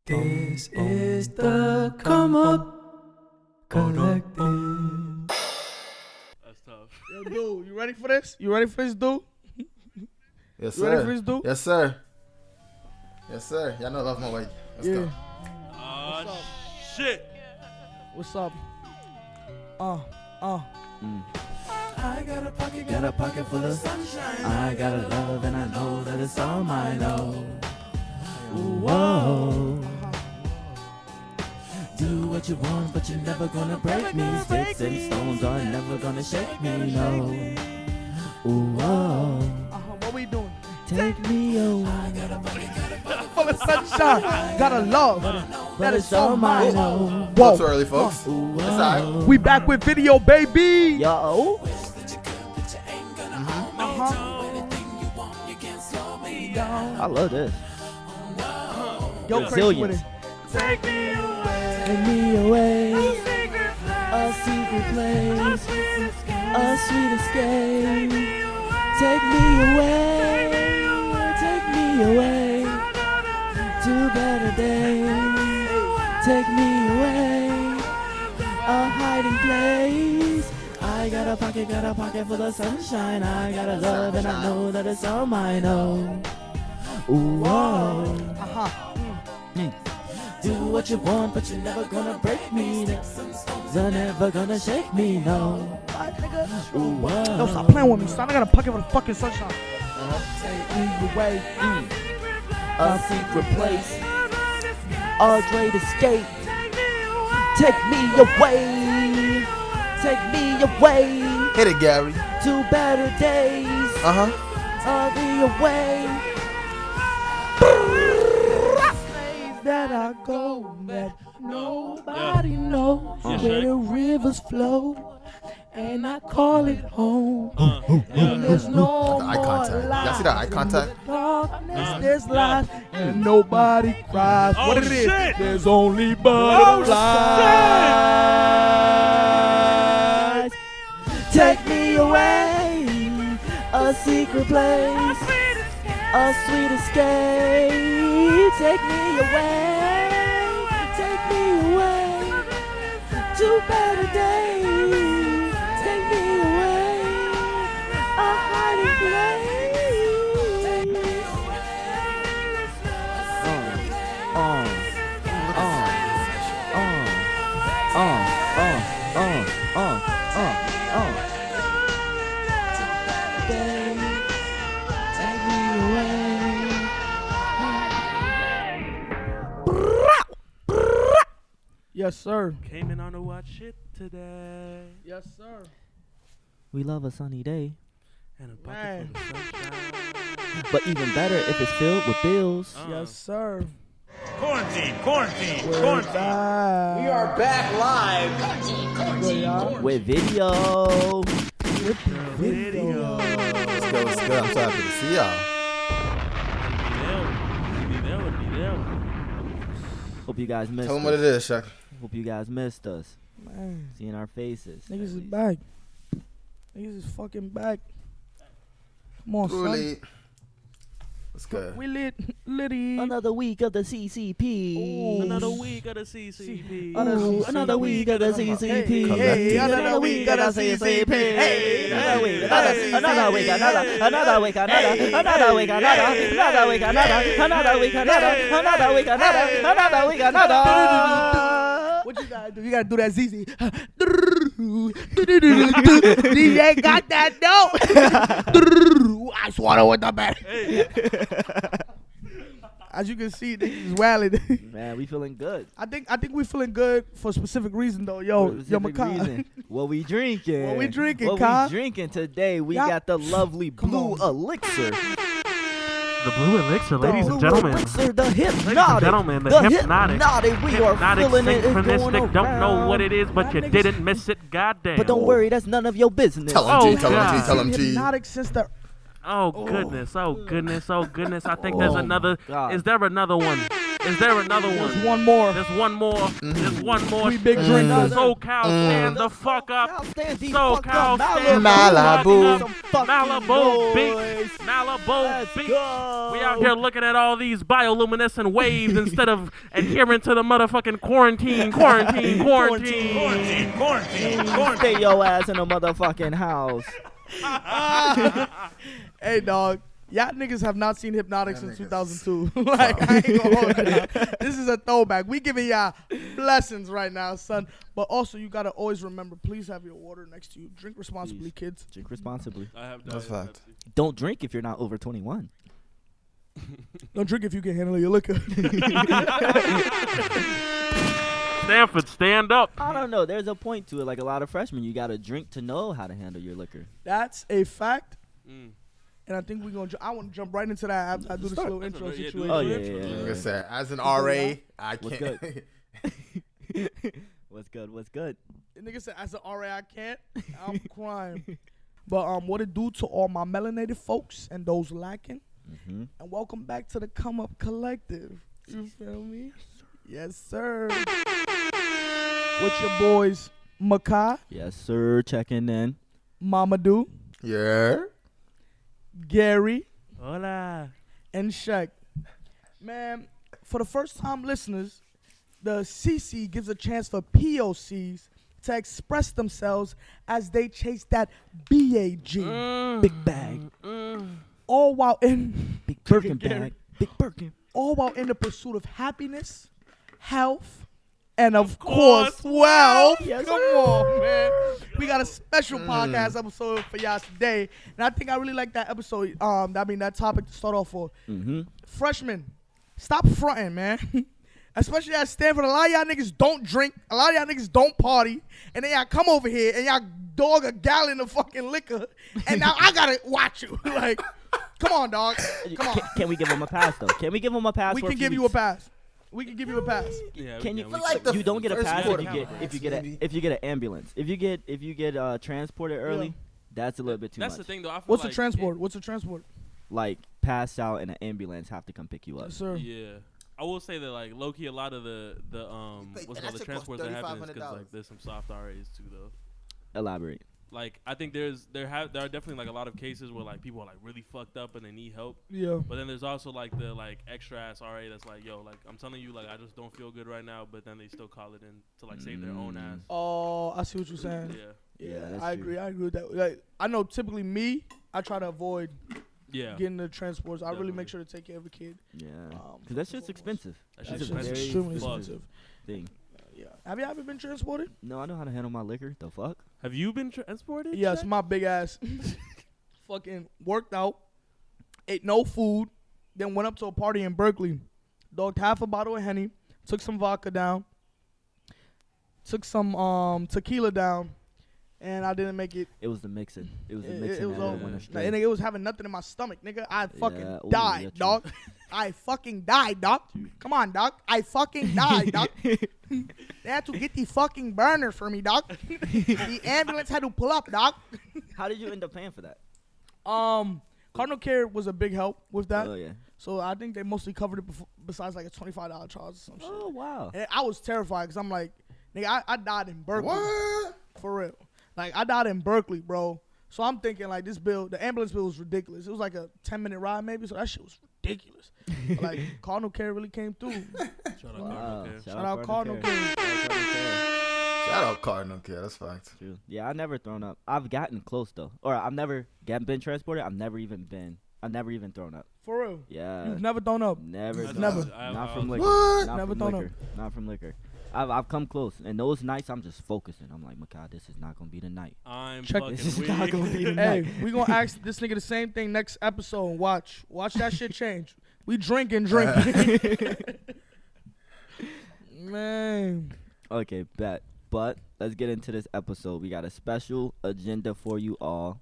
This is the Comeup Collective. That's tough. Yo, dude, you ready for this? You ready for this, dude? Yes, You sir. ready for this, dude? Yes, sir. Yes, sir. Y'all know I love my way. Let's go. Shit. What's up? I got a pocket full of sunshine. I got a love and I know that it's all mine. Oh, whoa. Do what you want, but you're never gonna break me. Sticks and stones are never gonna shake me. No. Ooh, whoa. What we doing? Take me away. I got a pocket full of sunshine. Got a love that is all mine. Oh, Not whoa. too early, folks. It's all right. We back with video, baby. Yo. I love this. Yo, crazy with it. Take me away. A secret place. A sweet escape. Take me away. Take me away. To better days. Take me away. A hiding place. I got a pocket full of sunshine. I got a love and I know that it's all mine. Oh, ooh, whoa. Do what you want, but you're never gonna break me. You're never gonna shake me, no. Ooh, whoa. Yo, stop playing with me, son. I got a pocket full of fucking sunshine. Take me away. A secret place. A great escape. Take me away. Take me away. Hit it, Gary. To better days. I'll be away. That I go, that nobody knows where the rivers flow, and I call it home. And there's no Eye contact. Y'all see that eye contact? darkness, there's light, And nobody cries. Oh, What it is? shit. There's only butterflies. Take me away, a secret place, a sweet escape. Take me away to better days. Take me away, a hiding place. Take me Yes, sir. Came in on the watch shit today. Yes, sir. We love a sunny day, And a Man. bucket full of sunshine. but even better if it's filled with bills. Yes, sir. Quarantine. We're back. We are back live. Good, y'all. With video. Video. Let's go. Let's go. I'm so happy to see y'all. Be there. Hope you guys missed Tell them us. what it is, Shaq. Hope you guys missed us. Man, Seeing our faces. niggas is back. Niggas is fucking back. Come on, son. Truly. Let's go. We litty. Another week of the CCP. Ooh. Another week of the CCP. Ooh, another week of the CCP. Hey, Another week of the CCP. Hey, another week, another week, another week, another. What you gotta do? You gotta do that ZZ. DJ got that note. I swallow with the bat. As you can see, niggas is wildin'. Man, we feeling good. I think we feeling good for a specific reason though. Yo, Specific Makai. reason. What we drinking? What we drinking, What Kai? we drinking today? We Yeah. got the lovely Come blue on. elixir. The blue elixir, ladies and Blue gentlemen. elixir, the hypnotic. Ladies and gentlemen, the hypnotic. We are Hypnotic, feeling it. It's going synchronistic, don't know what around. it is, but you Y'all niggas- didn't miss it, goddamn. But don't worry, that's none of your business. Tell Oh, him G. Tell him God. G. Tell him G. Hypnotic since the Oh goodness, oh goodness, oh goodness. I think there's Oh, another. God. Is there another one? Is there another one? There's one more. There's one more. There's one more. We big drinkers. SoCal, stand the fuck up. SoCal, stand Malibu. the fuck up. Malibu Beach. Malibu Beach. We out here looking at all these bioluminescent waves instead of adhering to the motherfucking quarantine. Stay your ass in a motherfucking house. Hey, dog. Y'all niggas have not seen Hypnotic since 2002. Like, I ain't gonna hold you. This is a throwback. We giving y'all blessings right now, son. But also, you gotta always remember, please have your water next to you. Drink responsibly, kids. Drink responsibly. That's fact. Don't drink if you're not over 21. Don't drink if you can handle your liquor. Stanford, stand up. I don't know. There's a point to it. Like a lot of freshmen, you gotta drink to know how to handle your liquor. That's a fact. And I think we're gonna. I want to jump right into that. I do this little intro situation. Oh Like I said, as an RA, I What's can't. What's good? The nigga said, as an RA, I can't. I'm crying. But what it do to all my melanated folks and those lacking? Mm-hmm. And welcome back to the Comeup Collective. You feel me? Yes, sir. With your boys, Makai, Yes, sir. Checking in. Mamadou, Yeah. Gary, Hola. and Shaq. Man, for the first time listeners, the CC gives a chance for POCs to express themselves as they chase that BAG, big bag, all while in Big Birkin bag. Big Birkin. all while in the pursuit of happiness, health, and of course, wealth. Yes, Come on, man. We got a special podcast episode for y'all today, and I think I really like that episode. That topic to start off for. Freshmen, stop fronting, man. Especially at Stanford, a lot of y'all niggas don't drink, a lot of y'all niggas don't party, and then y'all come over here and y'all dog a gallon of fucking liquor, and now I gotta watch you. Like, come on, dog. Come on. Can we give him a pass though? Can we give him a pass? We for can a give few you a weeks? pass. We can give you a pass. Yeah, Can you? like the You don't get a first pass quarter. if you get an ambulance. If you get transported early, that's a little bit too That's much. the thing, though. I feel What's like the transport? What's the transport? Like pass out and an ambulance have to come pick you up. Yes, sir. Yeah. I will say that, like, low-key, a lot of the what's that called the shit transports cost that happen is because, $3,500. like, there's some soft RAs, too, though. Elaborate. Like, I think there are definitely, like, a lot of cases where, like, people are, like, really fucked up and they need help. Yeah. But then there's also, like, the, like, extra-ass RA that's like, yo, like, I'm telling you, like, I just don't feel good right now, but then they still call it in to, like, save their own ass. Oh, I see what you're saying. Yeah. Yeah, that's I true. agree with that. Like, I know typically me, I try to avoid Yeah. getting the transports. I really Definitely. make sure to take care of a kid. Yeah, because that shit's expensive. That That's shit's a That's very extremely fuck. expensive. thing. Yeah. Have you ever been transported? No, I know how to handle my liquor. The fuck? Have you been transported? Yes, Shaq? my big ass fucking worked out, ate no food, then went up to a party in Berkeley, dogged half a bottle of Henny, took some vodka down, took some tequila down, and I didn't make it. It was the mixing. It was the It mixing. was that all. went Like, astray. and it was having nothing in my stomach, nigga. I fucking Yeah, ooh, died, yeah, true. dog. I fucking died, dog. Come on, dog. I fucking died, dog. They had to get the fucking burner for me, dog. The ambulance had to pull up, dog. How did you end up paying for that? Cardinal Care was a big help with that. Oh yeah. So I think they mostly covered it besides like a $25 charge or some shit. Oh wow. And I was terrified because I'm like, nigga, I died in Berkeley. What? For real. Like, I died in Berkeley, bro. So I'm thinking, like, this bill, the ambulance bill was ridiculous. It was like a 10-minute ride maybe, so that shit was ridiculous. But, like, Cardinal Care really came through. Shout out Wow. Cardinal Care. Shout out Cardinal Care. Shout out Cardinal Care. Shout out Cardinal Care. That's fact. True. Yeah, I've never thrown up. I've gotten close though, or I've never been transported. I've never even thrown up. For real. Yeah. You've never done up. Never. That's done never. up. Not from liquor. What? Not Never from thrown liquor. Not from liquor. I've come close, and those nights I'm just focusing. I'm like, Makai, this is not gonna be the night. I'm Check fucking This is not gonna weak. be the Hey, night. we gonna ask this nigga the same thing next episode. Watch that shit change. We drinking. Man. Okay, bet. But let's get into this episode. We got a special agenda for you all.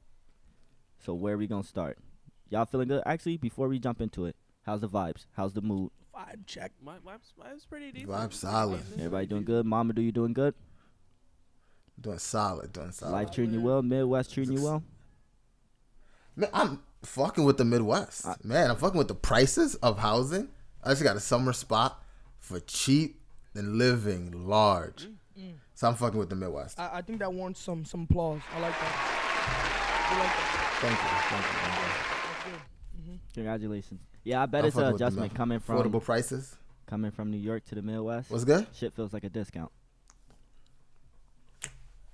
So where we gonna start? Y'all feeling good? Actually, before we jump into it, how's the vibes? How's the mood? Vibe check. Mine's pretty decent. Vibe solid. Everybody doing good? Mama, do you doing good? Doing solid. Life treating you well? Midwest treating you well? Man, I'm fucking with the Midwest. Man, I'm fucking with the prices of housing. I just got a summer spot for cheap than living large. So I'm fucking with the Midwest. I think that warrants some applause. I like that. I like that. Thank you. That's good. Congratulations. Yeah, I bet I'm it's an fucking with the adjustment coming from affordable prices. New York to the Midwest. What's good? Shit feels like a discount.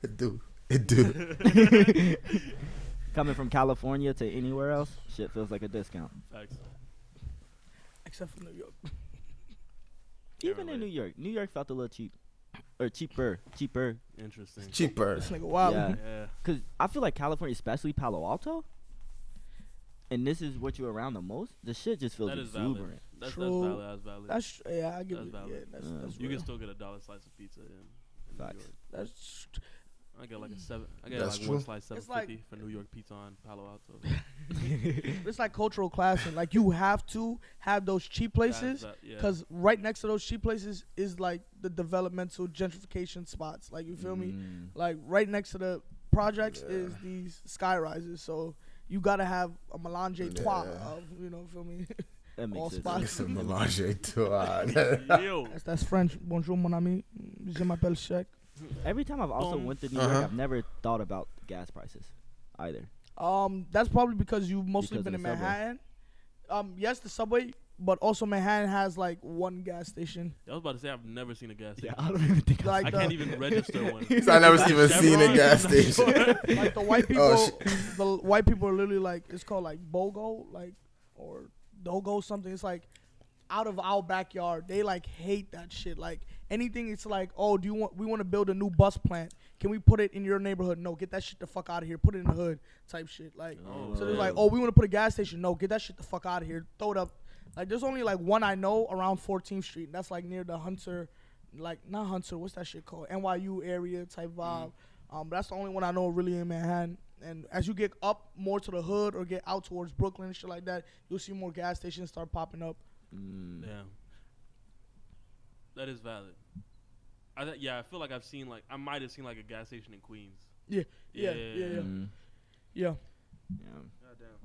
It do. Coming from California to anywhere else, shit feels like a discount. Facts. Except for New York. Even in New York felt a little cheap. Or cheaper. Interesting. Cheaper. This nigga wild. Yeah. Yeah. Because I feel like California, especially Palo Alto, and this is what you're around the most, the shit just feels That is valid. exuberant. That's True. valid. That's valid. I give That's it. valid. Yeah, that's You real. can still get a $1 slice of pizza in New Facts. York. That's I get like a seven. I get That's like true. one slice It's $7.50 for New York pizza on Palo Alto. it's like cultural classing. Like you have to have those cheap places Yeah. because right next to those cheap places is like the developmental gentrification spots. Like you feel me? Like right next to the projects is these sky rises. So you gotta have a melange trois of feel me? That makes All sense. spots. Some melange a trois. Yo. That's French. Bonjour mon ami. Je m'appelle Cheikh. Every time I've also went to New York, I've never thought about gas prices either. That's probably because you've mostly Because been of in the subway. Manhattan. Yes, the subway, but also Manhattan has like one gas station. I was about to say I've never seen a gas station. I don't even think Like I the, can't even register one. So I never even seen a Chevron? gas station. like the white people. Oh, The white people are literally like it's called like BOGO, like or DOGO something. It's like out of our backyard. They like hate that shit. Like anything, it's like, oh, we want to build a new bus plant? Can we put it in your neighborhood? No, get that shit the fuck out of here. Put it in the hood, type shit. Like, so they're like, oh, we want to put a gas station. No, get that shit the fuck out of here. Throw it up. Like, there's only like one I know around 14th Street. And that's like near the Hunter, like not Hunter. What's that shit called? NYU area type vibe. But that's the only one I know really in Manhattan. And as you get up more to the hood or get out towards Brooklyn and shit like that, you'll see more gas stations start popping up. Yeah. That is valid. I feel like I might have seen like a gas station in Queens. Yeah. Mm. Yeah. Goddamn.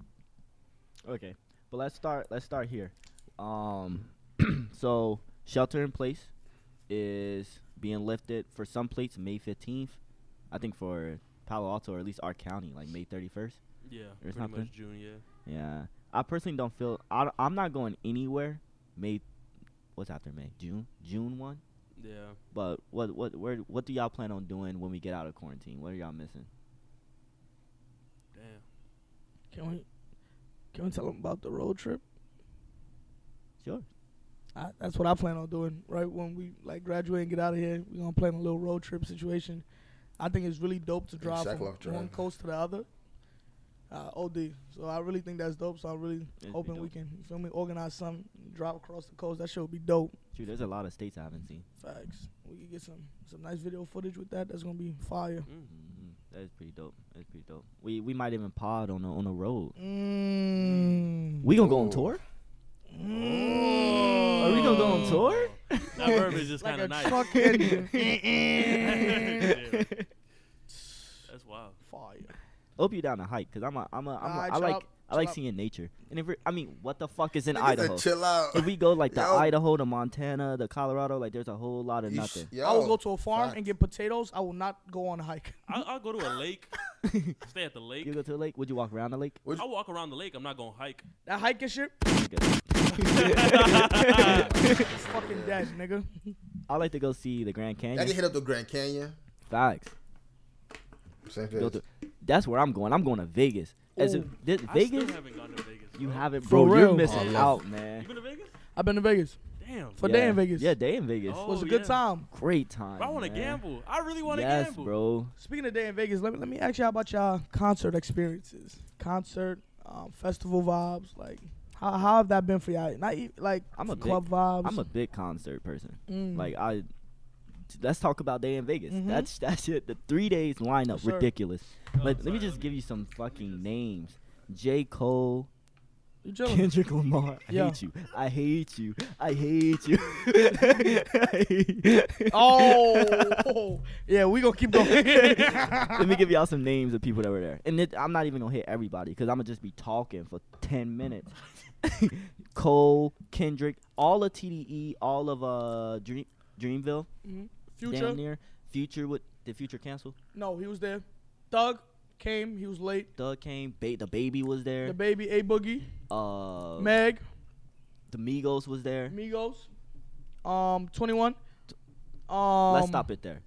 Okay, but let's start here. So shelter in place is being lifted for some places May 15th. I think for Palo Alto or at least our county, like May 31st. Yeah. Or Pretty something. much June. Yeah. Yeah, I personally don't feel I'm not going anywhere. What's after May? June 1. Yeah. But what do y'all plan on doing when we get out of quarantine? What are y'all missing? Damn. Can we tell them about the road trip? Sure. That's what I plan on doing. Right when we like graduate and get out of here, we're gonna plan a little road trip situation. I think it's really dope to drive from one coast to the other. OD. So I really think that's dope. So I'm really hoping we can, you feel me, organize something, drive across the coast. That shit would be dope. Shoot, there's a lot of states I haven't seen. Facts. We can get some nice video footage with that. That's gonna be fire. Mm-hmm. That is pretty dope. We might even pod on the road. We gonna go on tour? Are we gonna go on tour? That verb is just Like kind a of nice. truck engine. Yeah. That's wild. Fire. Hope you down to hike, cause I like seeing nature. And what the fuck is in Idaho? Chill out. If we go like the Yo. Idaho, the Montana, the Colorado, like there's a whole lot of nothing. I will go to a farm and get potatoes. I will not go on a hike. I'll go to a lake. Stay at the lake. You go to the lake? Would you walk around the lake? I'll walk around the lake. I'm not gonna hike. That hiking shit, Okay. it's fucking dead, nigga. I like to go see the Grand I Canyon. can hit up the Grand Canyon. Facts. Same Go page. That's where I'm going. I'm going to Vegas. Vegas? I still haven't gone to Vegas. You bro. haven't, For bro. You're real? missing Oh, out, You man. been to Vegas? I've been to Vegas Damn. for a day in Vegas. Yeah, day in Vegas. Oh, It was a good yeah. time. Great time. Bro, I want to man. gamble. I really want to Yes, gamble. bro. Speaking of day in Vegas, let me ask y'all about y'all concert experiences. Concert, festival vibes. Like, how have that been for y'all? Not like I'm a club vibes. I'm a big concert person. Mm. Like let's talk about day in Vegas. Mhm. That's it. The 3 days lineup, Yes, sir. ridiculous. Oh, Let me sorry, just let give you some fucking names. J. Cole, You chilling? Kendrick Lamar. Yeah. I hate you. I hate you. Oh, yeah, we gonna keep going. Let me give y'all some names of people that were there. And I'm not even going to hit everybody because I'm going to just be talking for 10 minutes. Cole, Kendrick, all of TDE, all of Dreamville. Future. Damn near. Future, did Future cancel? No, he was there. Thug came. He was late. Thug came. The Baby was there. The Baby, A Boogie, Meg, The Migos was there. Migos, 21. Let's stop it there.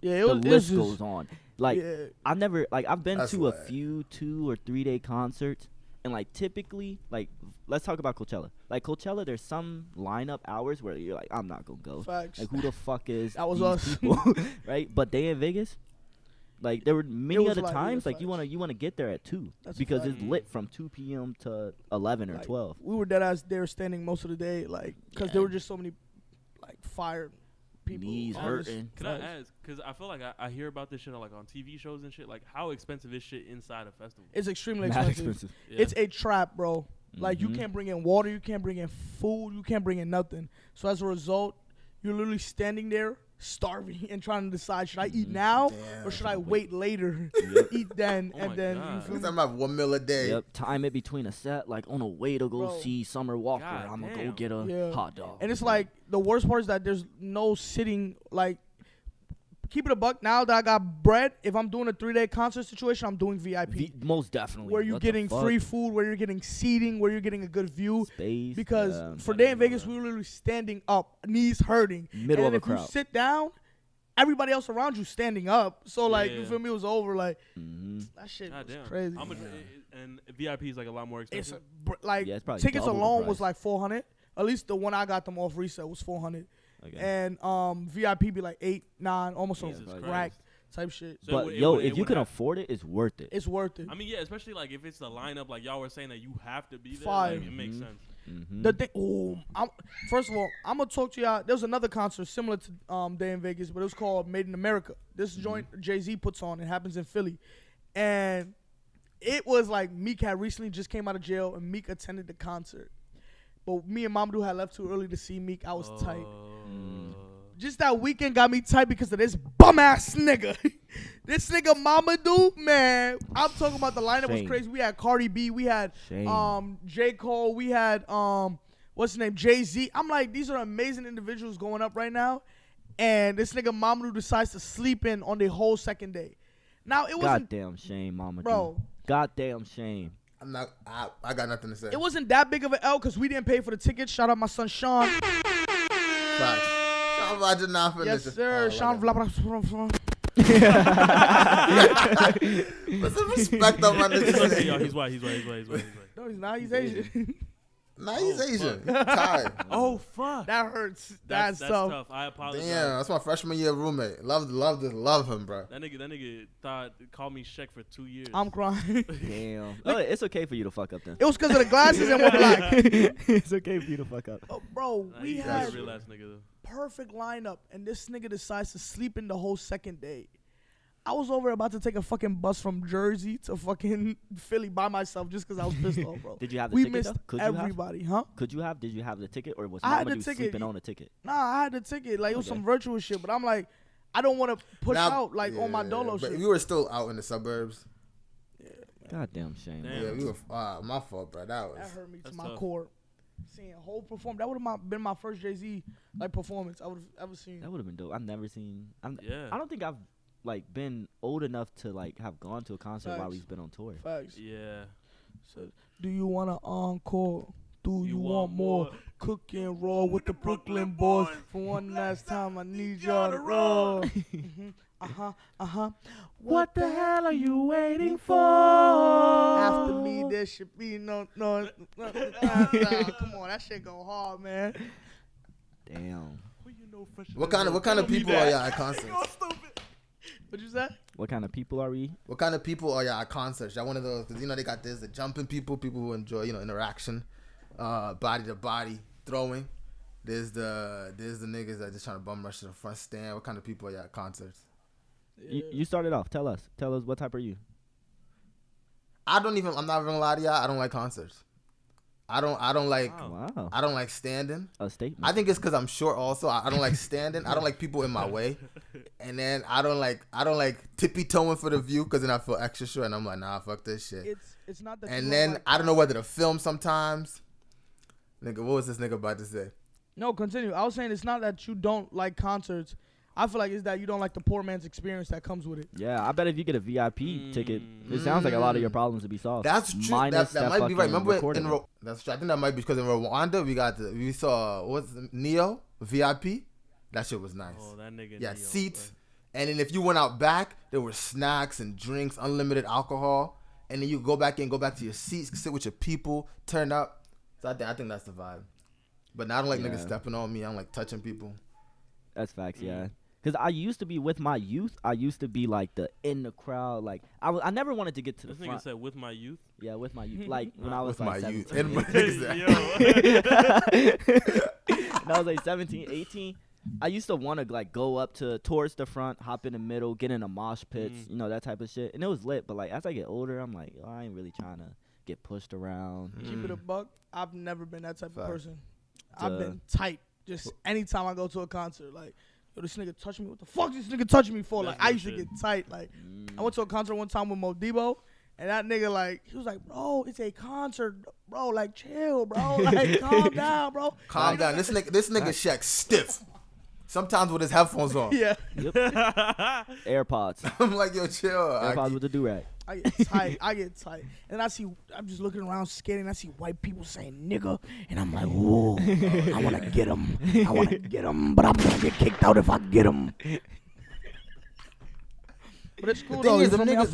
Yeah, The list goes on. Like yeah. I've been That's to a whack. few 2 or 3 day concerts, and like typically, like let's talk about Coachella. Like Coachella, there's some lineup hours where you're like, I'm not gonna go. Facts. Like who the fuck is That was these us. people, right? But they in Vegas, like there were many was other like, yeah, times like you facts. wanna get there at 2 That's a because fact. it's lit from 2 p.m. to 11 or Like, 12. We were dead ass there standing most of the day, like, because there were just so many, like, fire people. Knees artists. hurting. Can I ask? Because I feel like I hear about this shit like on TV shows and shit. Like, how expensive is shit inside a festival? It's extremely Mad expensive. expensive. Yeah. It's a trap, bro. Like, you Mhm. can't bring in water, you can't bring in food, you can't bring in nothing. So as a result, you're literally standing there starving and trying to decide, should I eat now Damn. or should I wait later? Eat then Oh and my then God. you feel He's me? talking about 1 meal a day. Yep, time it between a set, like on a way to go Bro. see Summer Walker. God I'm gonna go damn. get a Yeah. hot dog. And it's like the worst part is that there's no sitting. Like, keep it a buck. Now that I got bread, if I'm doing a 3-day concert situation, I'm doing VIP, Most definitely. where you're What the getting fuck? free food, where you're getting seating, where you're getting a good view. Space. Because yeah. for I day didn't in know Vegas, that. we were literally standing up, knees hurting. Middle and of a then if crowd. you sit down, everybody else around you standing up. So like, you Yeah. feel me? It was over. Like Mhm. that shit God was damn. crazy. How much? And VIP is like a lot more It's expensive. like Yeah, it's probably tickets double the alone was price. like 400. At least the one I got them off resale was 400. Okay. And VIP be like 8, 9, almost a Jesus Christ. rack type shit. So it but would- it yo, would- it if you would can have- afford it, it's worth it. It's worth it. I mean, yeah, especially like if it's the lineup, like y'all were saying that you have to be there. Fire. Like, it makes Mhm. sense. Mhm. The thing, first of all, I'm gonna talk to y'all. There was another concert similar to Day in Vegas, but it was called Made in America. This joint Jay-Z puts on. It happens in Philly, and it was like Meek had recently just came out of jail, and Meek attended the concert. But me and Mamadou had left too early to see Meek. I was tight. Just that weekend got me tight because of this bum ass nigga. This nigga Mamadou, man. I'm talking about the lineup was Shame. crazy. We had Cardi B, we had Shame. J. Cole, we had what's his name? Jay-Z. I'm like, these are amazing individuals going up right now. And this nigga Mamadou decides to sleep in on the whole second day. Now it wasn't Goddamn shame, mama. bro. Goddamn shame. I'm not. I got nothing to say. It wasn't that big of an L because we didn't pay for the tickets. Shout out my son Sean. Facts. Sean Roger not for Yes, this. sir. Oh, Sean whatever. Vlad. Put some respect on my It's okay, nigga. y'all. He's white. He's white. He's white. He's white. He's white. No, he's not. He's Asian. Nah, he's Asian. He tired. Oh fuck. That hurts. That's That's tough. tough. I apologize. Damn, that's my freshman year roommate. Love him, bro. That nigga called me Shaq for 2 years. I'm crying. Damn. Oh, it's okay for you to fuck up then. It was because of the glasses and we're black. It's okay for you to fuck up. Oh, bro, Nah, we he's had a real ass nigga though. perfect lineup, and this nigga decides to sleep in the whole second day. I was over about to take a fucking bus from Jersey to fucking Philly by myself just because I was pissed off, bro. Did you have the We ticket missed though? Could you have? everybody, huh? Did you have the ticket, or was I had the Mamadou ticket. sleeping on the ticket? Nah, I had the ticket. Like, it was Okay. some virtual shit, but I'm like, I don't want to push Now- out, like, on my dolo but shit. we were still out in the suburbs. Goddamn shame. Damn. Yeah, we were. My fault, bro. That That was. hurt me to That's my tough. core. Seeing a whole performance. That would have been my first Jay-Z, like, performance I would have ever seen. That would have been dope. I've never seen. Yeah. I don't think I've like been old enough to like have gone to a concert while Facts. he's been on tour. Facts. Yeah. So, do you want an encore? Do you want more? Cook and roll with the Brooklyn boys. For one last time, I need y'all to roll. What the hell are you waiting for? After me, there should be no. Come on, that shit go hard, man. Damn. What kind of people are y'all at concerts? What you say? What kind of people are we? What kind of people are y'all at concerts? Y'all one of those, because they got this, the jumping people who enjoy, interaction, body to body, throwing. There's the niggas that just trying to bum rush to the front stand. What kind of people are y'all at concerts? You started off. Tell us what type are you? I'm not even gonna lie to y'all, I don't like concerts. I don't like Wow. I don't like standing. A statement. I think it's because I'm short also. I don't like standing. I don't like people in my way. And then I don't like tippy toeing for the view because then I feel extra short and I'm like, nah, fuck this shit. It's not that. And then I don't know whether to film sometimes. Nigga, what was this nigga about to say? No, continue. I was saying it's not that you don't like concerts. I feel like it's that you don't like the poor man's experience that comes with it. Yeah, I bet if you get a VIP ticket, it sounds like a lot of your problems would be solved. That's true. Minus That might be right. Remember, recording. that's true. I think that might be because in Rwanda we saw what's Neo VIP. That shit was nice. Oh, that nigga. Yeah, Neo, seats. bro. And then if you went out back, there were snacks and drinks, unlimited alcohol. And then you go back to your seats, sit with your people, turn up. So I think that's the vibe. But now I don't like niggas stepping on me. I don't like touching people. That's facts, yeah. Because I used to be with my youth. I used to be like in the crowd. Like I never wanted to get to the This front. nigga said with my youth. Yeah, with my youth. Like when I was With like my youth. 17. And my niggas When I was like 17, 18, I used to want to like go up towards the front, hop in the middle, get in a mosh pits, you know, that type of shit. And it was lit. But like as I get older, I'm like, I ain't really trying to get pushed around. Keep it a buck. I've never been that type of Fact. person. I've been tight. Just anytime I go to a concert, like, yo, this nigga touched me. What the fuck this nigga touching me for? That's Like, I good used to shit. get tight. Like, I went to a concert one time with Modibo, and that nigga, like, he was like, bro, it's a concert, bro. Like, chill, bro. Like, calm down, bro. Calm down. This nigga Shaq stiff. Sometimes with his headphones on. Yeah. AirPods. I'm like, yo, chill. AirPods with the do-rag. I get tight. And I'm just looking around skating, and I see white people saying nigga, and I'm like, whoa, I want to get him. I want to get him, but I'm going to get kicked out if I get him. But it's cool, The thing though. is, them You feel me? I niggas,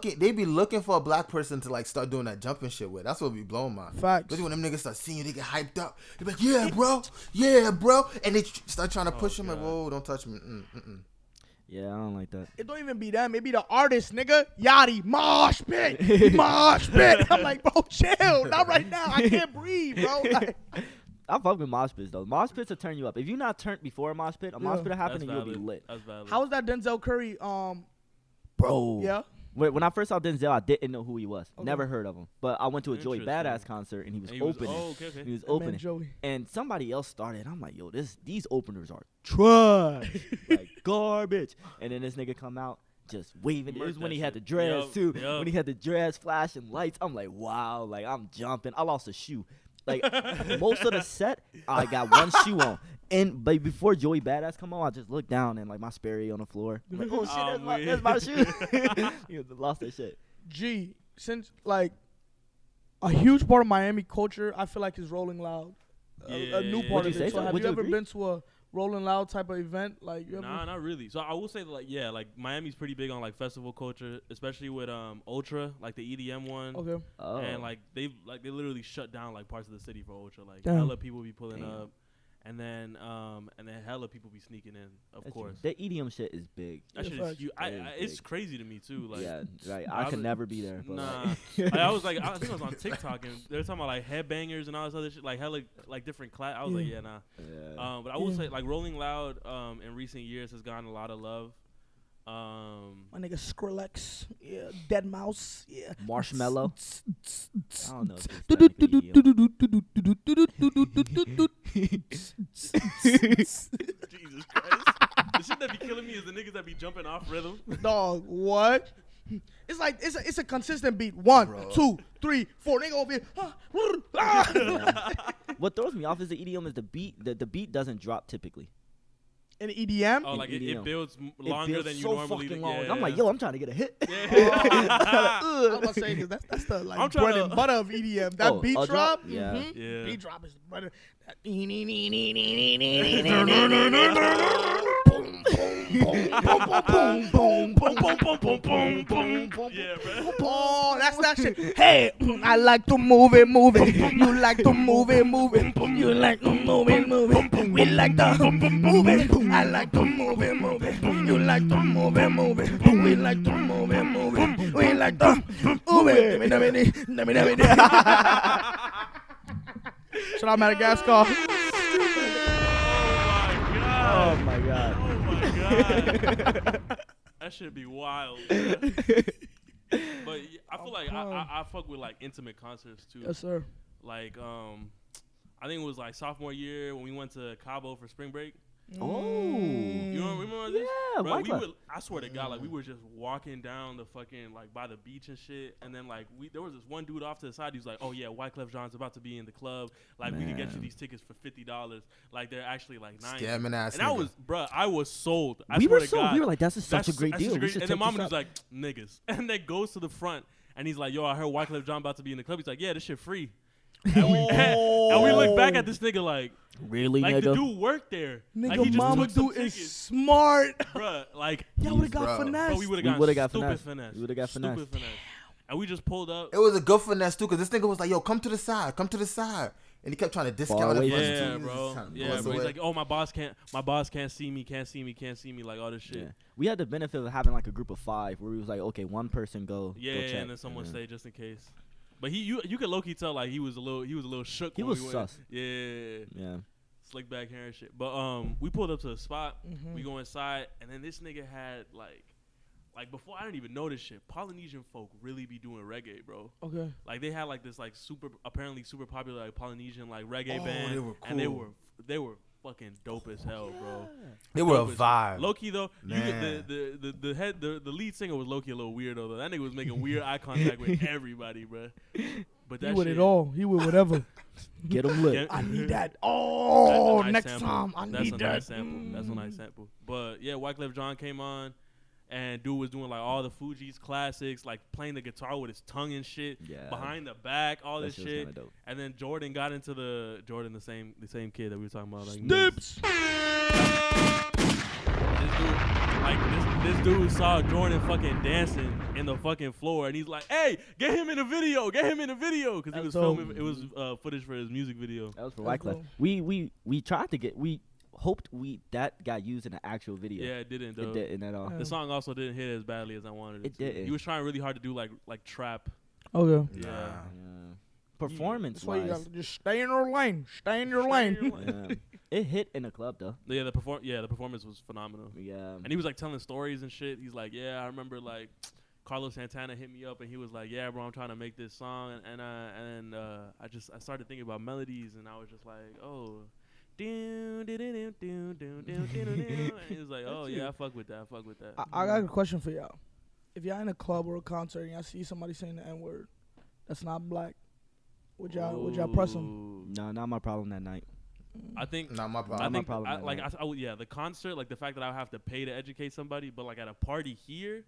fuck- they be looking for a black person to like start doing that jumping shit with. That's what be blowing my. Facts. Especially when them niggas start seeing you, they get hyped up. They be like, yeah, bro, and they start trying to push him like, whoa, don't touch me. Yeah, I don't like that. It don't even be them. It be the artist, nigga. Yachty, mosh pit, mosh pit. I'm like, bro, chill. Not right now. I can't breathe, bro. Like, I fuck with mosh pits though. Mosh pits will turn you up. If you're not turned before a mosh pit, mosh pit will happen That's and you'll be valid. lit. That's valid. how was that Denzel Curry? Bro. Yeah. When I first saw Denzel, I didn't know who he was. Okay. Never heard of him. But I went to a Joey Interesting. Badass concert and he was And he was- opening. oh, okay. He was That man opening. Joey. And somebody else started. I'm like, yo, these openers are trash. Like garbage. And then this nigga come out just waving. It was Murked when that he had the shit. dreads Yup, too. yup. When he had the dreads flashing lights. I'm like, wow. Like I'm jumping. I lost a shoe. Like most of the set, I got one shoe on. And but before Joey Badass come on, I just looked down and like my Sperry on the floor. I'm like, oh shit, that's my shoe. He lost that shit. G, since like a huge part of Miami culture, I feel like is Rolling Loud. A new Yeah. part Would of you say it. So so? have Would you you ever agree? been to a Rolling Loud type of event? Like, you Nah, ever? not really. So I will say that, like, yeah, like Miami's pretty big on like festival culture, especially with Ultra, like the EDM one. Okay. Oh. And like they literally shut down like parts of the city for Ultra. Like Damn. hella people be pulling Damn. up, and then hella people be sneaking in. Of That's course, true. The EDM shit is big. that Yeah, shit is facts. huge. Very It's big. crazy to me too. Like, Yeah, right. I I could was- never be there. But nah, like, I was like, I think I was on TikTok and they were talking about like headbangers and all this other shit, like hella like different class. I was like, yeah, nah. yeah. But I will say like Rolling Loud in recent years has gotten a lot of love. My nigga Skrillex, yeah, Dead Mouse, yeah. Marshmallow. I don't know. If it's technically Jesus Christ. The shit that be killing me is the niggas that be jumping off rhythm. Dog, what? It's like it's a consistent beat. 1, 2, 3, 4. Nigga over here. EDM. What throws me off is the EDM is the beat. The beat doesn't drop typally. In EDM, Oh, like it EDM. builds It longer builds than you so normally fucking do. long. Yeah, I'm like, yo, I'm trying to get a hit. yeah. I was about to say, 'cause that's the like I'm trying bread and to- butter of EDM. That Oh, beat a drop, Yeah. mhm. Yeah. Beat drop is butter. That Yeah, bro. Oh, that's that shit. Hey, I like to move it. You like to move it. You like to move it. We like to move it. I like to move it. You like to move it. We like to move it. We like to move it. Shout out Madagascar. Oh Oh my god. my god. That should be wild. Bro. But yeah, I feel like I fuck with like intimate concerts too. Yes, sir. Like I think it was like sophomore year when we went to Cabo for spring break. Oh. You don't remember this? Yeah, Bro, White Club. I swear to God, like we were just walking down the fucking like by the beach and shit, and then like there was this one dude off to the side. He was like, "Oh yeah, Wyclef Jean's about to be in the club. Like we can get you these tickets for $50. Like they're actually like $90." Scamming ass. And I was sold. I We swear were to sold. God. We were like, that's such a great That's deal. We should And then take mom this was up. like, "Niggas," and then goes to the front, and he's like, "Yo, I heard Wyclef Jean about to be in the club." He's like, "Yeah, this shit free." And we look back at this nigga like Really, the nigga? dude worked there. Like, Nigga, he just mama took some dude is tickets. smart. Bruh, like, Y'all would have got Bro. finesse. bro, we would We have would've got got stupid finesse. finesse. We would've got Stupid finesse. finesse. And we just pulled up. It was a good finesse too, cause this nigga was like, "Yo, come to the side, and he kept trying to discount away it. from for you. us, Yeah, too. He was bro. just trying to Yeah, pull us bro. He's away. like, "Oh, my boss can't see me, like all this shit." Yeah. We had the benefit of having like a group of 5 where we was like, okay, one person go. Yeah, go check. and then someone stay just in case. But you could low key tell like he was a little shook. He when was we went. sus. Yeah, Yeah. slick back hair and shit. But we pulled up to the spot. Mhm. We go inside, and then this nigga had like before I didn't even know this shit. Polynesian folk really be doing reggae, bro. Okay. Like they had like this like apparently super popular like Polynesian like reggae Oh, band, they were and cool. they were fucking dope as hell, bro. They were a Dope as- vibe. Low key though, you Man. could, the lead singer was low key a little weirdo though. That nigga was making weird eye contact with everybody, bro. But He that with shit, it all. He with whatever. Get him lit. Yeah. I need that. That's Oh, a nice next sample. time I That's need a that. nice sample. That's a nice sample. But yeah, Wyclef Jean came on, and dude was doing like all the Fugees classics, like playing the guitar with his tongue and shit, Yeah. behind the back, all That this shit was shit. kinda dope. And then Jordan got into the same kid that we were talking about, like Dips. This dude saw Jordan fucking dancing in the fucking floor, and he's like, "Hey, get him in the video, because he That's was dope. filming. It was footage for his music video. That was for That's Wyclef. cool. We tried to get. We hoped that got used in an actual video. Yeah, it didn't though. It didn't at all. Yeah. The song also didn't hit as badly as I wanted it. It to. didn't. He was trying really hard to do like trap. Okay. Yeah. Yeah. Performance That's why you wise, gotta just stay in your lane. Stay in your lane. yeah. It hit in the club though. Yeah, the performance was phenomenal. Yeah. And he was like telling stories and shit. He's like, "Yeah, I remember like Carlos Santana hit me up and he was like, "Yeah, bro, I'm trying to make this song." And I started thinking about melodies and I was just like, "Oh, and he was like, "Oh yeah, I fuck with that. I got a question for y'all. If y'all in a club or a concert and y'all see somebody saying the N-word that's not black, would y'all press them? Ooh. No, not my problem that night. I think Not my I problem. think problem I, that like night. I would, yeah, the concert, like the fact that I would have to pay to educate somebody, but like at a party here,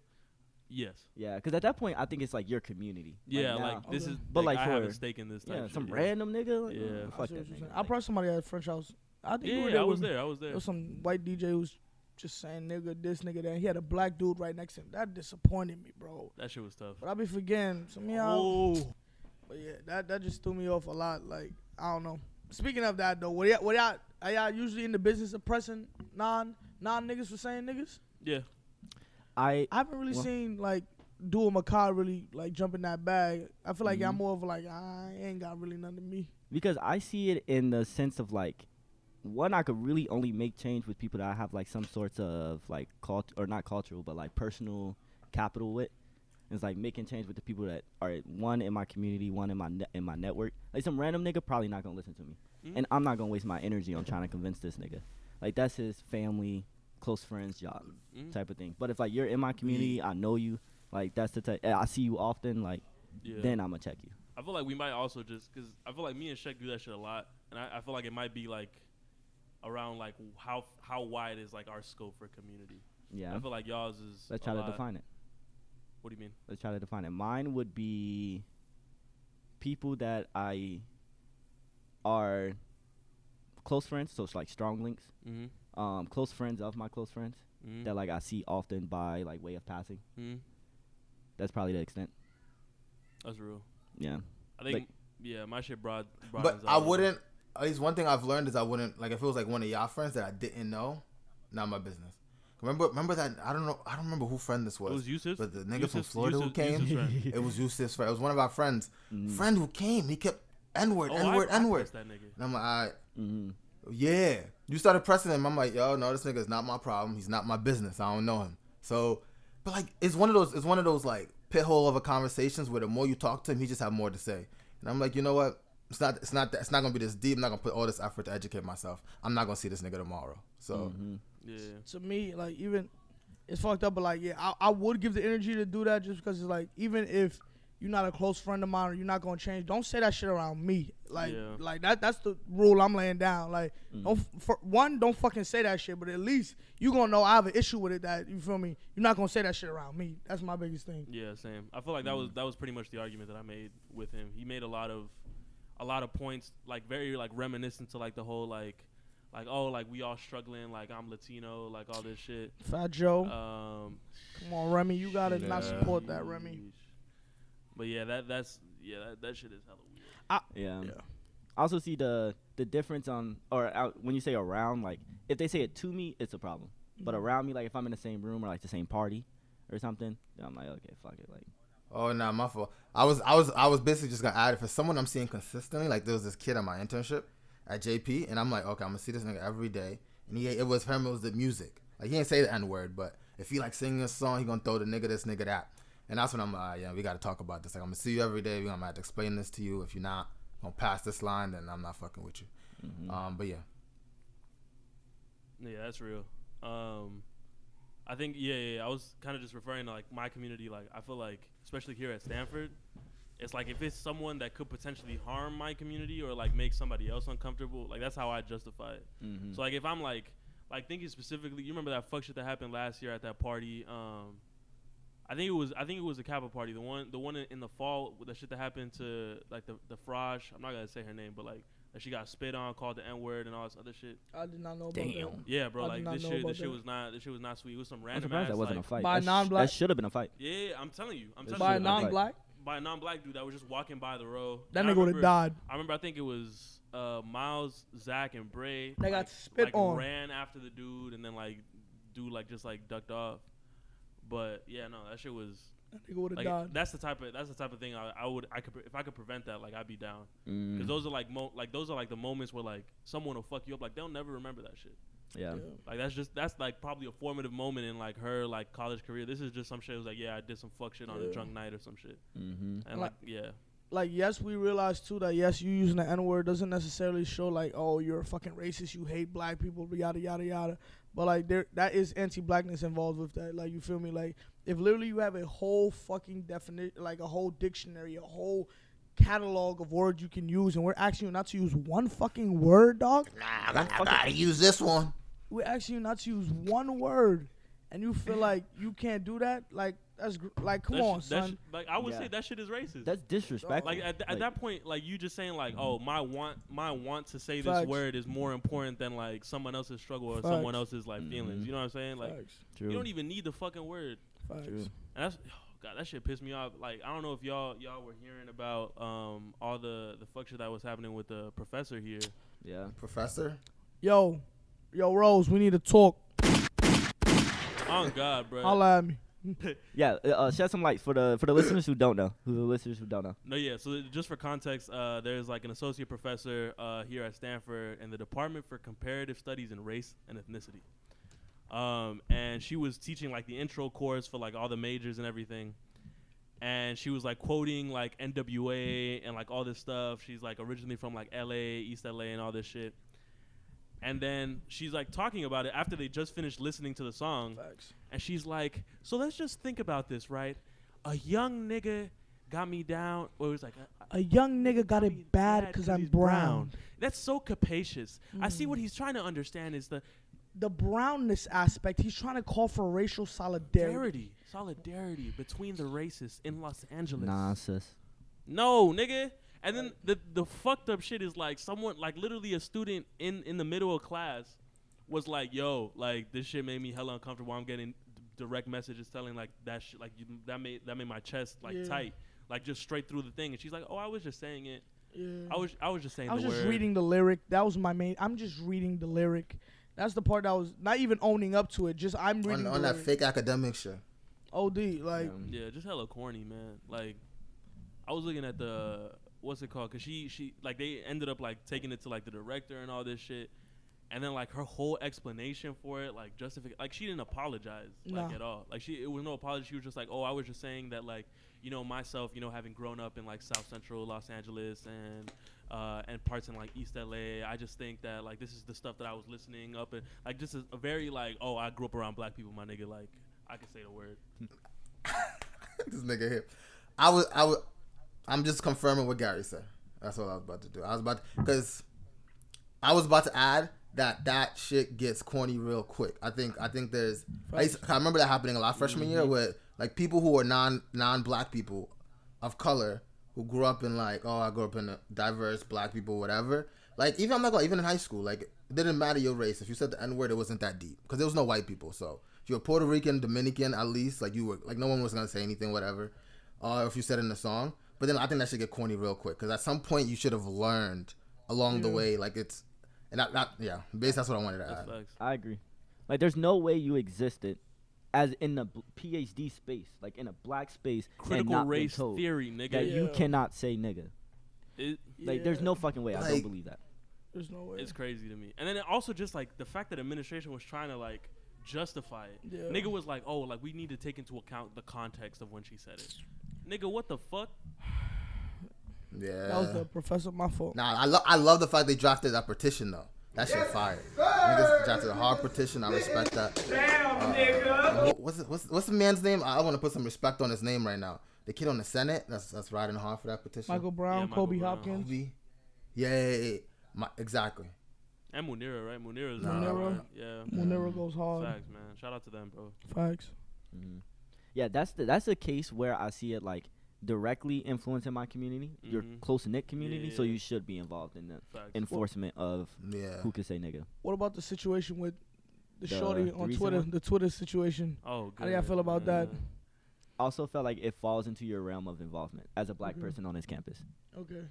yes, Yeah, because at that point I think it's like your community. yeah, now- like this Okay. is, But, like, I have a for- stake in this type. yeah, shit, some yeah. random nigga. Like, Yeah. oh, I fuck see what that you're nigga. saying. I pressed somebody at French house. I think you were Yeah, there I was with me. there. I was there. There was some white DJ who was just saying nigga this, nigga that. He had a black dude right next to him. That disappointed me, bro. That shit was tough. But I be forgetting some of y'all. Oh, But yeah, that just threw me off a lot. Like, I don't know. Speaking of that though, what y'all are y'all usually in the business of pressing non niggas for saying niggas? yeah. I haven't really Well- seen like Dual Makai really like jump in that bag. I feel like y'all Mhm. more of like I ain't got really nothing to me. Because I see it in the sense of like, one, I could really only make change with people that I have like some sorts of like or not cultural, but like personal capital with. It's like making change with the people that are one in my community, one in my network. Like some random nigga probably not gonna listen to me, Mhm. and I'm not gonna waste my energy on trying to convince this nigga. Like that's his family, close friends job Mhm. type of thing. But if like you're in my community, I know you. Like that's the type. I see you often. Like Yeah. then I'ma check you. I feel like we might also just because I feel like me and Shek do that shit a lot, and I feel like it might be like around like how wide is like our scope for community. Yeah. I feel like y'all's is. Let's a try to lot. define it. What do you mean? Let's try to define it. Mine would be people that I are close friends, so it's like strong links. Mm-hmm. Close friends of my close friends Mm-hmm. that like I see often by like way of passing. Mm-hmm. That's probably the extent. That's real. Yeah. I think Like- yeah, my shit But broadens I out. wouldn't. At least one thing I've learned is I wouldn't like if it was like one of y'all friends that I didn't know. Not my business. Remember that I don't remember who friend this was. It was Yusuf. But the nigga from Yusuf- Florida who Yusuf- came, Yusuf's friend. it was Yusuf's friend. It was one of our friends. Mhm. Friend who came, he kept N-word, Oh, N-word, I N-word. pressed that nigga. And I'm like, all right, Mm-hmm. yeah. You started pressing him. I'm like, yo, no, this nigga's not my problem. He's not my business. I don't know him. So, but like, it's one of those like pit hole of a conversations where the more you talk to him, he just have more to say. And I'm like, you know what? it's not gonna be this deep. I'm not gonna put all this effort to educate myself. I'm not gonna see this nigga tomorrow. So Yeah. To me, like, even it's fucked up, but like, yeah, I would give the energy to do that just because it's like, even if you're not a close friend of mine or you're not gonna change, don't say that shit around me. Like, like that's the rule I'm laying down. Like, don't fucking say that shit, but at least you gonna know I have an issue with it. That, you feel me? You're not gonna say that shit around me. That's my biggest thing. Yeah, same. I feel like that was pretty much the argument that I made with him. He made a lot of points, like very like reminiscent to like the whole like oh, like we all struggling, like I'm Latino, like all this shit. Fat Joe. Come on, Remy, you gotta not support that, Remy. But yeah, that shit is hella weird. Yeah. I also see the difference on, or when you say around, like if they say it to me, it's a problem. But around me, like if I'm in the same room or like the same party or something, then I'm like, okay, fuck it, like. Oh, nah, my fault. I was basically just gonna add it for someone I'm seeing consistently. Like there was this kid at my internship at JP, and I'm like, okay, I'm gonna see this nigga every day. And it was the music. Like he ain't say the N word, but if he like singing a song, he gonna throw the nigga this, nigga that. And that's when I'm like, yeah, we gotta talk about this. Like I'm gonna see you every day. We gonna have to explain this to you. If you're not gonna pass this line, then I'm not fucking with you. But yeah. Yeah, that's real. I think I was kind of just referring to like my community. Like I feel like, especially here at Stanford, it's like if it's someone that could potentially harm my community or like make somebody else uncomfortable, like that's how I justify it. So like if I'm like thinking specifically, you remember that fuck shit that happened last year at that party? I think it was a Kappa party. The one in the fall with the shit that happened to like the Fraj. I'm not gonna say her name, but like that she got spit on, called the N word, and all this other shit. I did not know about that. Yeah, bro. Like this shit was not sweet. It was some random ass. That wasn't a fight. By non-black. That should have been a fight. Yeah, I'm telling you. By a non-black. By a non-black dude that was just walking by the row. That nigga would have died. I remember. I think it was Miles, Zach, and Bray. They got spit on. Ran after the dude, and then like dude like just like ducked off. But yeah, no, that shit was. That nigga would have like, died. That's the type of thing I could if I could prevent that, like I'd be down. Because those are like the moments where like someone will fuck you up. Like they'll never remember that shit. Yeah. Like that's like probably a formative moment in like her like college career. This is just some shit. It was like, yeah, I did some fuck shit on a drunk night or some shit. And like yeah. Like, yes, we realize too that yes, you using the N-word doesn't necessarily show like, oh, you're a fucking racist, you hate black people, yada yada yada. But like that is anti-blackness involved with that. Like, you feel me? Like, if literally you have a whole fucking definition, like a whole dictionary, a whole catalog of words you can use, and we're asking you not to use one fucking word, dog. Nah, I gotta use this one. We're asking you not to use one word, and you feel like you can't do that. Like, that's like, come on, son. Like, I would say that shit is racist. That's disrespectful. Like at that point, like you just saying like, oh, my want to say this word is more important than like someone else's struggle or someone else's like feelings. You know what I'm saying? Like, you don't even need the fucking word. True. And that's, oh God, that shit pissed me off. Like, I don't know if y'all were hearing about all the fuck shit that was happening with the professor here. Yeah. Professor? Yo, Rose, we need to talk. Oh God, bro. Holla at me. Yeah, shed some light for the listeners who don't know. No, yeah. So just for context, there's like an associate professor here at Stanford in the Department for Comparative Studies in Race and Ethnicity. And she was teaching like the intro course for like all the majors and everything. And she was like quoting like NWA and like all this stuff. She's like originally from like LA, East LA, and all this shit. And then she's like talking about it after they just finished listening to the song. Facts. And she's like, so let's just think about this, right? A young nigga got me down. Or it was like, a young nigga got it bad because I'm brown. That's so capacious. I see what he's trying to understand is the brownness aspect. He's trying to call for racial solidarity. Solidarity between the races in Los Angeles. Nah, sis. No, nigga. And then the fucked up shit is like someone, like literally a student in the middle of class was like, yo, like this shit made me hella uncomfortable. I'm getting direct messages telling like that shit, like that made my chest like tight, like just straight through the thing. And she's like, oh, I was just saying it. Yeah. I was just saying the word. I was just reading the lyric. That was my main. I'm just reading the lyric. That's the part that was not even owning up to it. Just I'm reading on that fake academic shit. OD, like yeah, just hella corny, man. Like I was looking at the what's it called? Cause she like they ended up like taking it to like the director and all this shit, and then like her whole explanation for it, like like she didn't apologize like at all. Like it was no apology. She was just like, oh, I was just saying that like, you know, myself, you know, having grown up in like South Central Los Angeles and and parts in like East LA. I just think that like this is the stuff that I was listening up and like this is a very like I grew up around black people, my nigga. Like I can say the word. This nigga here. I'm just confirming what Gary said. That's what I was about to do. Because I was about to add that shit gets corny real quick. I think there's. I remember that happening a lot freshman year with like people who are non-black people of color who grew up in like I grew up in a diverse black people whatever. Like even in high school, like it didn't matter your race. If you said the N-word, it wasn't that deep because there was no white people. So if you were Puerto Rican, Dominican, at least like you were like no one was gonna say anything whatever. If you said it in a song. But then I think that should get corny real quick because at some point you should have learned along the way. Like it's, and basically that's what I wanted to add. I agree. Like there's no way you existed as in the PhD space, like in a black space, critical and not race been told theory, nigga. that you cannot say nigga. Like there's no fucking way. I don't believe that. There's no way. It's crazy to me. And then it also just like the fact that administration was trying to like justify it. Yeah. Nigga was like, like we need to take into account the context of when she said it. Nigga, what the fuck? Yeah. That was the professor. My fault. Nah, I love the fact they drafted that petition though. That shit fire. Niggas drafted a hard petition. I respect that. Damn, nigga. What's the man's name? I want to put some respect on his name right now. The kid on the Senate that's riding hard for that petition. Michael Brown, Michael Kobe Brown. Hopkins. Kobe. Yeah. Exactly. And Munira, right? Munira's Munira. yeah. Munira goes hard. Facts, man. Shout out to them, bro. Facts. Mm-hmm. Yeah, that's a case where I see it like directly influencing my community, your close-knit community, so you should be involved in the enforcement of who can say nigga. What about the situation with the shorty on recent Twitter, one? the Twitter situation? Oh, good. How do y'all feel about that? Also felt like it falls into your realm of involvement as a black person on his campus. Okay.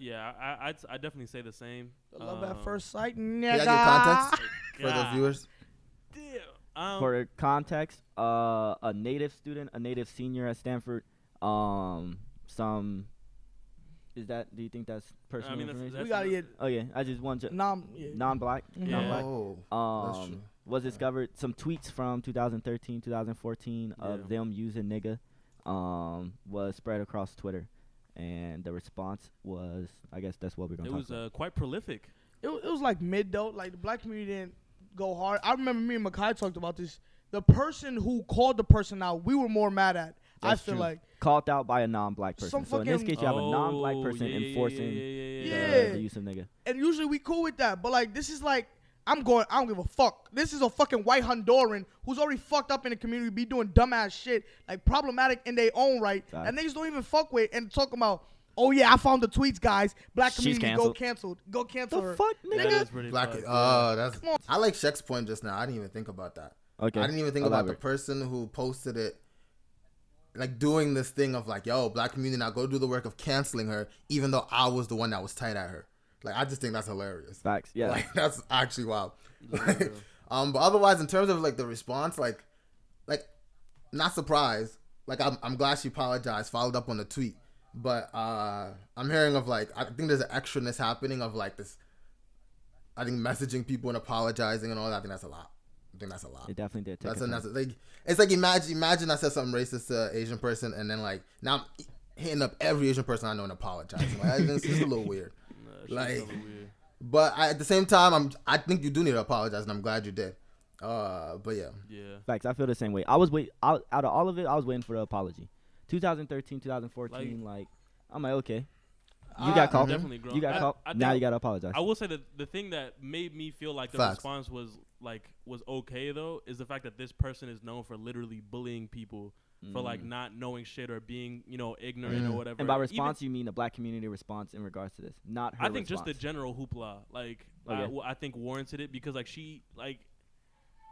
Yeah, I definitely say the same. The love at first sight, nigga. Can I get context for the viewers? Damn. For context, a native student, a native senior at Stanford, do you think that's personal information? We gotta get. Oh yeah, I just want to non-black, Yeah. non-black. That's true. Was discovered some tweets from 2013, 2014 of them using nigga, was spread across Twitter, and the response was, I guess that's what we're gonna talk about. It was quite prolific. It was like mid though. Like the black community didn't go hard. I remember me and Makai talked about this. The person who called the person out, we were more mad at. That's I feel true. like called out by a non-black person. So in this case, you have a non-black person enforcing the use of nigga. And usually we cool with that, but like this is like I don't give a fuck. This is a fucking white Honduran who's already fucked up in the community, be doing dumbass shit, like problematic in their own right. And niggas don't even fuck with and talking about, oh yeah, I found the tweets, guys. Black community go cancel her. The fuck, nigga? Black. That's. I like Shek's point just now. I didn't even think about that. Okay. I didn't even think about the person who posted it, like doing this thing of like, yo, black community now go do the work of canceling her, even though I was the one that was tight at her. Like I just think that's hilarious. Facts. Yeah. Like that's actually wild. But otherwise, in terms of like the response, like not surprised. Like I'm glad she apologized, followed up on the tweet. But I'm hearing of like I think there's an extraness happening of like this. I think messaging people and apologizing and all that. I think that's a lot. It definitely did. It's like imagine I said something racist to an Asian person and then like now I'm hitting up every Asian person I know and apologizing. Like it's just a little weird. Like, but at the same time, I think you do need to apologize, and I'm glad you did. But yeah. Facts. I feel the same way. I was out of all of it, I was waiting for the apology. 2013, 2014, like I'm like, okay, you got caught. Definitely grown. You got caught. Now you gotta apologize. I will say that the thing that made me feel like the response was okay though is the fact that this person is known for literally bullying people for like not knowing shit or being ignorant or whatever. And by response, you mean the black community response in regards to this, not her. I think response. just the general hoopla, like I think warranted it because like she like.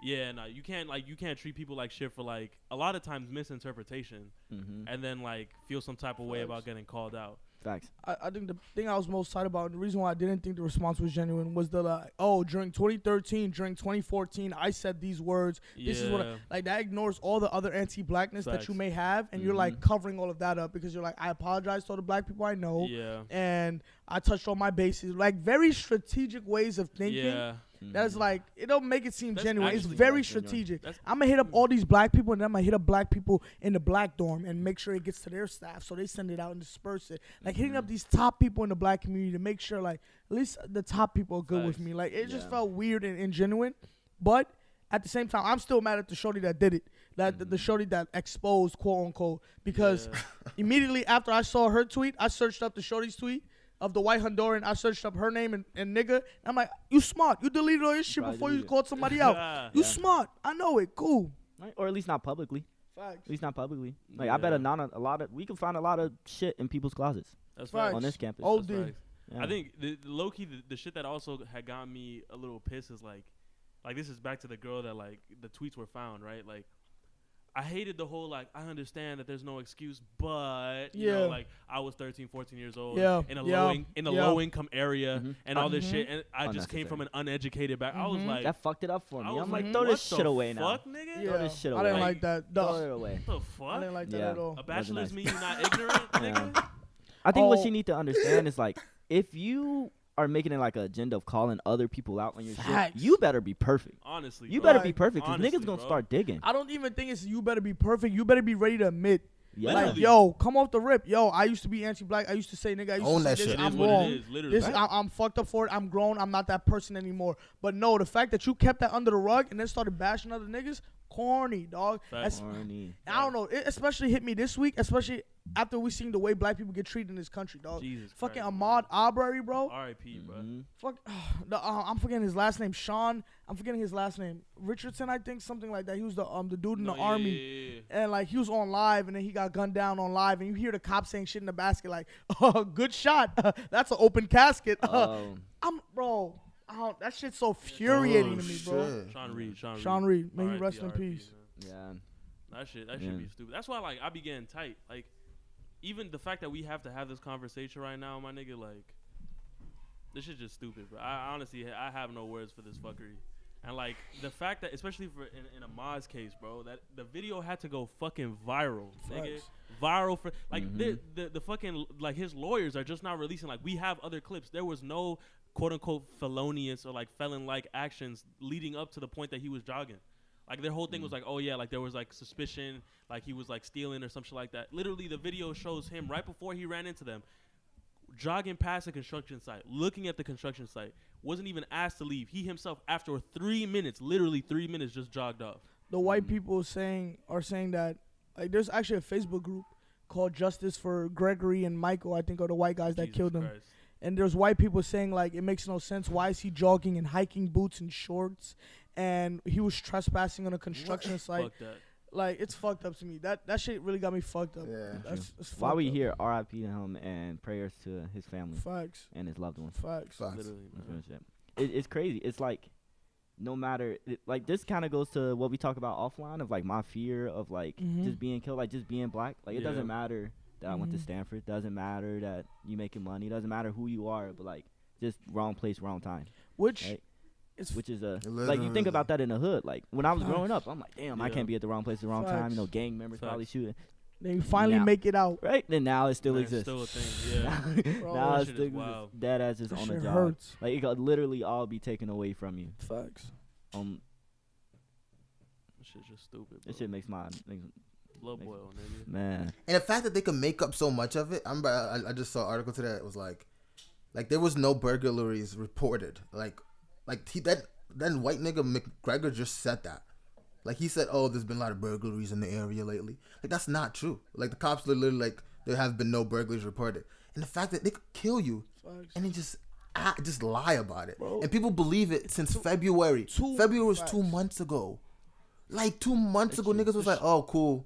Yeah, no, you can't treat people like shit for like a lot of times misinterpretation, and then like feel some type of way about getting called out. Facts. I think the thing I was most excited about, and the reason why I didn't think the response was genuine, was the like, during 2013, during 2014, I said these words. This is what that ignores all the other anti-blackness that you may have, and you're like covering all of that up because you're like, I apologize to all the black people I know, and I touched all my bases, like very strategic ways of thinking. That is like, it don't make it seem That's genuine. It's actually very not genuine. strategic. That's- I'm gonna hit up all these black people, and then I'm gonna hit up black people in the black dorm and make sure it gets to their staff, so they send it out and disperse it. Like hitting up these top people in the black community to make sure, like, at least the top people are good with Facts. me. Like, it just Yeah. felt weird and ingenuine, but at the same time, I'm still mad at the shorty that did it. That the shorty that exposed, quote unquote, because immediately after I saw her tweet, I searched up the shorty's tweet of the white Honduran. I searched up her name and nigga. And I'm like, you smart. You deleted all this shit Probably before you deleted it. called somebody out. You Yeah. smart. I know it. Cool. Right? Or at least not publicly. Facts. At least not publicly. Like I bet Yeah. a lot of we can find a lot of shit in people's closets That's Facts. facts. on this campus. Oh, That's dude. facts. Yeah. I think the low key the shit that also had gotten me a little pissed is like this is back to the girl that like the tweets were found, right? Like I hated the whole like I understand that there's no excuse, but you know, Yeah. like I was 13, 14 years old Yeah. in a Yeah. low income area Mhm. and all this shit, and I just came from an uneducated back. I was like, that fucked it up for I me. was I'm like, like, throw what this the shit away now. fuck, nigga? Yeah. Throw this shit I didn't away. like that. Throw it away. What the I fuck? didn't like that Yeah. at all. A bachelor's nice. mean you're not ignorant, nigga? I think what Oh. you need to understand is like if you are making it like an agenda of calling other people out on your Facts. shit, you better be perfect. Honestly, You bro. better be perfect because Honestly, niggas gonna bro. start digging. I don't even think it's you better be perfect. You better be ready to admit. Yeah. Like, Literally. yo, come off the rip. Yo, I used to be anti-black. I used to say, nigga, I used Own to say that this. shit. It is I'm what wrong. it is, literally. This, I'm fucked up for it. I'm grown. I'm not that person anymore. But no, the fact that you kept that under the rug and then started bashing other niggas, corny, dog. Facts. That's, Corny. I don't know. It especially hit me this week, especially after we seen the way black people get treated in this country, dog. Jesus Fucking Christ, Ahmaud Arbery, bro. R.I.P., bro. Mhm. Fuck, I'm forgetting his last name. Sean. I'm forgetting his last name. Richardson, I think, something like that. He was the dude in No, the army. yeah. And like he was on live, and then he got gunned down on live, and you hear the cops saying shit in the basket like, "Oh, good shot. That's an open casket." Oh. Bro, that shit's so infuriating Oh, to me, bro. shit. Sean Reed. Sean Reed, may he R.I.P., rest in R.I.P., peace. man. Yeah. That shit Yeah. be stupid. That's why like I be getting tight. Like even the fact that we have to have this conversation right now, my nigga, like this shit just stupid. But I honestly I have no words for this fuckery. And like the fact that especially for in Ahmaud's case, bro, that the video had to go fucking viral, nigga. Facts. Viral for like the fucking like his lawyers are just not releasing. Like we have other clips. There was no quote unquote felonious or like felon like actions leading up to the point that he was jogging. Like their whole thing was like, oh yeah, like there was like suspicion, like he was like stealing or some shit like that. Literally, the video shows him right before he ran into them, jogging past a construction site, looking at the construction site. Wasn't even asked to leave. He himself, after 3 minutes, literally 3 minutes, just jogged off. The white people are saying that like there's actually a Facebook group called Justice for Gregory and Michael, I think, are the white guys that Jesus killed him. Christ. And there's white people saying like it makes no sense. Why is he jogging in hiking boots and shorts? And he was trespassing on a construction site. Fuck that. Like it's fucked up to me. That shit really got me fucked up. Yeah. That's While we fucked up. here, R.I.P. to him and prayers to his family Facts. and his loved ones. Facts. Facts. Literally, That's man. real shit. It's crazy. It's like no matter like this kind of goes to what we talk about offline of like my fear of like just being killed, like just being black. Like it Yeah. doesn't matter that I went to Stanford. Doesn't matter that you making money. Doesn't matter who you are. But like just wrong place, wrong time. Which Right. is Which is like you Literally. think about that in the hood. Like when I was growing Facts. up, I'm like, damn, I Yeah. can't be at the wrong place at the wrong time. Facts. You know, gang members probably Facts. shooting. they finally Now. make it out. Right. Then now it still Man, exists. Still a thing. Yeah. Bro, now that it's shit still is wild. dead as just That on the shit job. hurts. Like it could literally all be taken away from you. Facts. This shit's just stupid. This bro. shit makes Blood boil, nigga. man. And the fact that they can make up so much of it, I just saw an article today that was like there was no burglaries reported. Like that white nigga McGregor just said that. Like he said, oh, there's been a lot of burglaries in the area lately. Like that's not true. Like the cops literally like there have been no burglaries reported. And the fact that they could kill you Facts. and then just lie about it. Bro. And people believe it since February. February was 2 months ago. Like 2 months ago, niggas was like, oh, cool.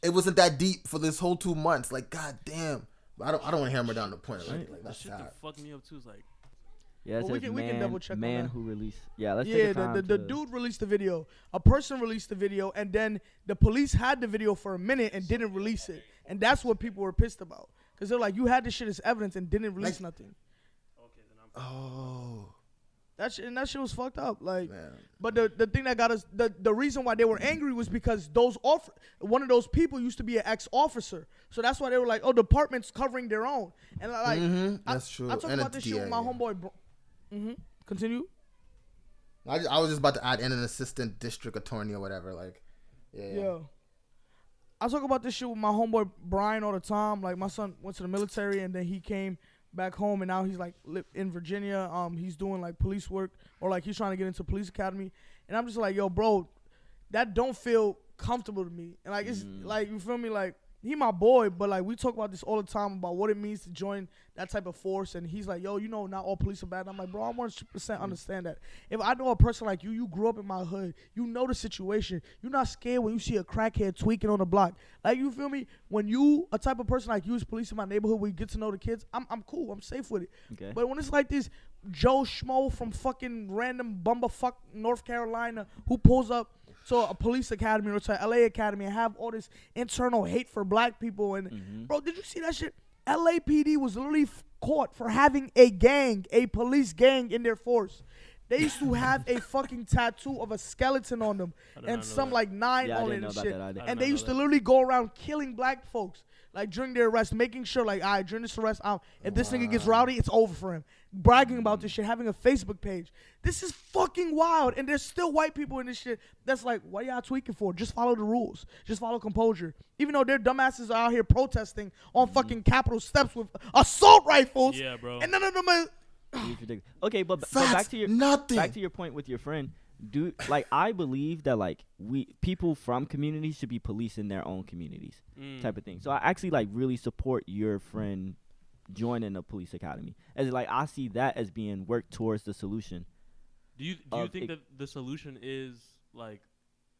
It wasn't that deep for this whole 2 months. Like, god damn. But I don't want to hammer down the point. Like The that's shit sad. that fucked me up too is like, Yeah, it Well, we says can- we can man, double check on man that. who released. Yeah, let's Yeah, take a time the to- dude released the video. A person released the video, and then the police had the video for a minute and didn't release it. And that's what people were pissed about. Because they're like, you had this shit as evidence and didn't release Like- nothing. okay, then I'm. Oh, That shit was fucked up. Like, man. but the thing that got us, the reason why they were angry was because one of those people used to be an ex-officer. So that's why they were like, oh, the department's covering their own. And like, That's true. I talked And about a this shit with DA, my yeah. homeboy. Continue. I was just about to add in an assistant district attorney or whatever. Like, yeah. I talk about this shit with my homeboy Brian all the time. Like, my son went to the military and then he came back home and now he's like in Virginia. He's doing like police work or like he's trying to get into police academy. And I'm just like, yo, bro, that don't feel comfortable to me. And like, it's like, you feel me? Like, he my boy, but like we talk about this all the time about what it means to join that type of force. And he's like, yo, you know, not all police are bad. And I'm like, bro, I 100% understand that. If I know a person like you grew up in my hood, you know the situation. You're not scared when you see a crackhead tweaking on the block. Like, you feel me? When you, a type of person like you is police in my neighborhood where you get to know the kids, I'm cool. I'm safe with it. Okay. But when it's like this Joe Schmo from fucking random bumberfuck North Carolina who pulls up to a police academy or to LA academy and have all this internal hate for black people. And bro, did you see that shit? LAPD was literally caught for having a gang, a police gang in their force. They used to have a fucking tattoo of a skeleton on them and some like 9 on it and shit. And they used to literally go around killing black folks like during their arrest, making sure like, all right, during this arrest, if this nigga gets rowdy, it's over for him. Bragging about this shit, having a Facebook page. This is fucking wild. And there's still white people in this shit that's like, what y'all tweaking for? Just follow the rules. Just follow composure. Even though their dumbasses are out here protesting on fucking Capitol steps with assault rifles. Yeah, bro. And none of them are... Okay, but back to your point with your friend. I believe that like people from communities should be policing their own communities, type of thing. So I actually like really support your friend joining a police academy, as like I see that as being work towards the solution. Do you think that the solution is like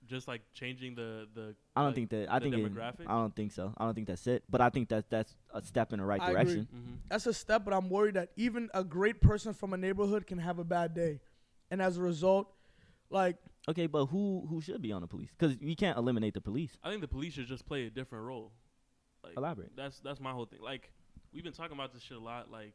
just like changing the I don't think that. I think demographic? I don't think so. I don't think that's it. But I think that's a step in the right direction. That's a step, but I'm worried that even a great person from a neighborhood can have a bad day, and as a result, like. Okay, but who should be on the police? Because we can't eliminate the police. I think the police should just play a different role. Like, elaborate. That's my whole thing. Like, we've been talking about this shit a lot. Like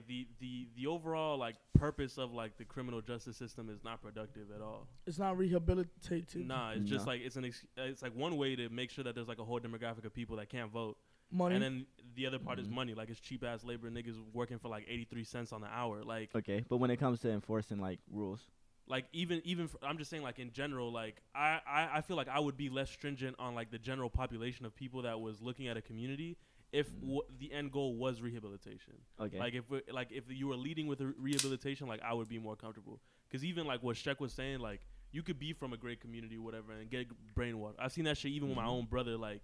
the overall like purpose of like the criminal justice system is not productive at all. It's not rehabilitative. Nah, it's just like it's like one way to make sure that there's like a whole demographic of people that can't vote. Money. And then the other part is money. Like, it's cheap ass labor, niggas working for like 83 cents on the hour. Like, okay, but when it comes to enforcing like rules, like even I'm just saying, like, in general, like I feel like I would be less stringent on like the general population of people that was looking at a community if the end goal was rehabilitation. Okay. Like if you were leading with rehabilitation, like I would be more comfortable. Because even like what Sheck was saying, like you could be from a great community or whatever and get brainwashed. I've seen that shit even with my own brother, like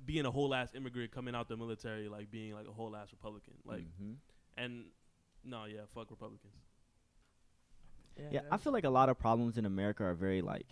being a whole ass immigrant coming out the military, like being like a whole ass Republican. Like, and no, yeah, fuck Republicans. Yeah, I feel like a lot of problems in America are very like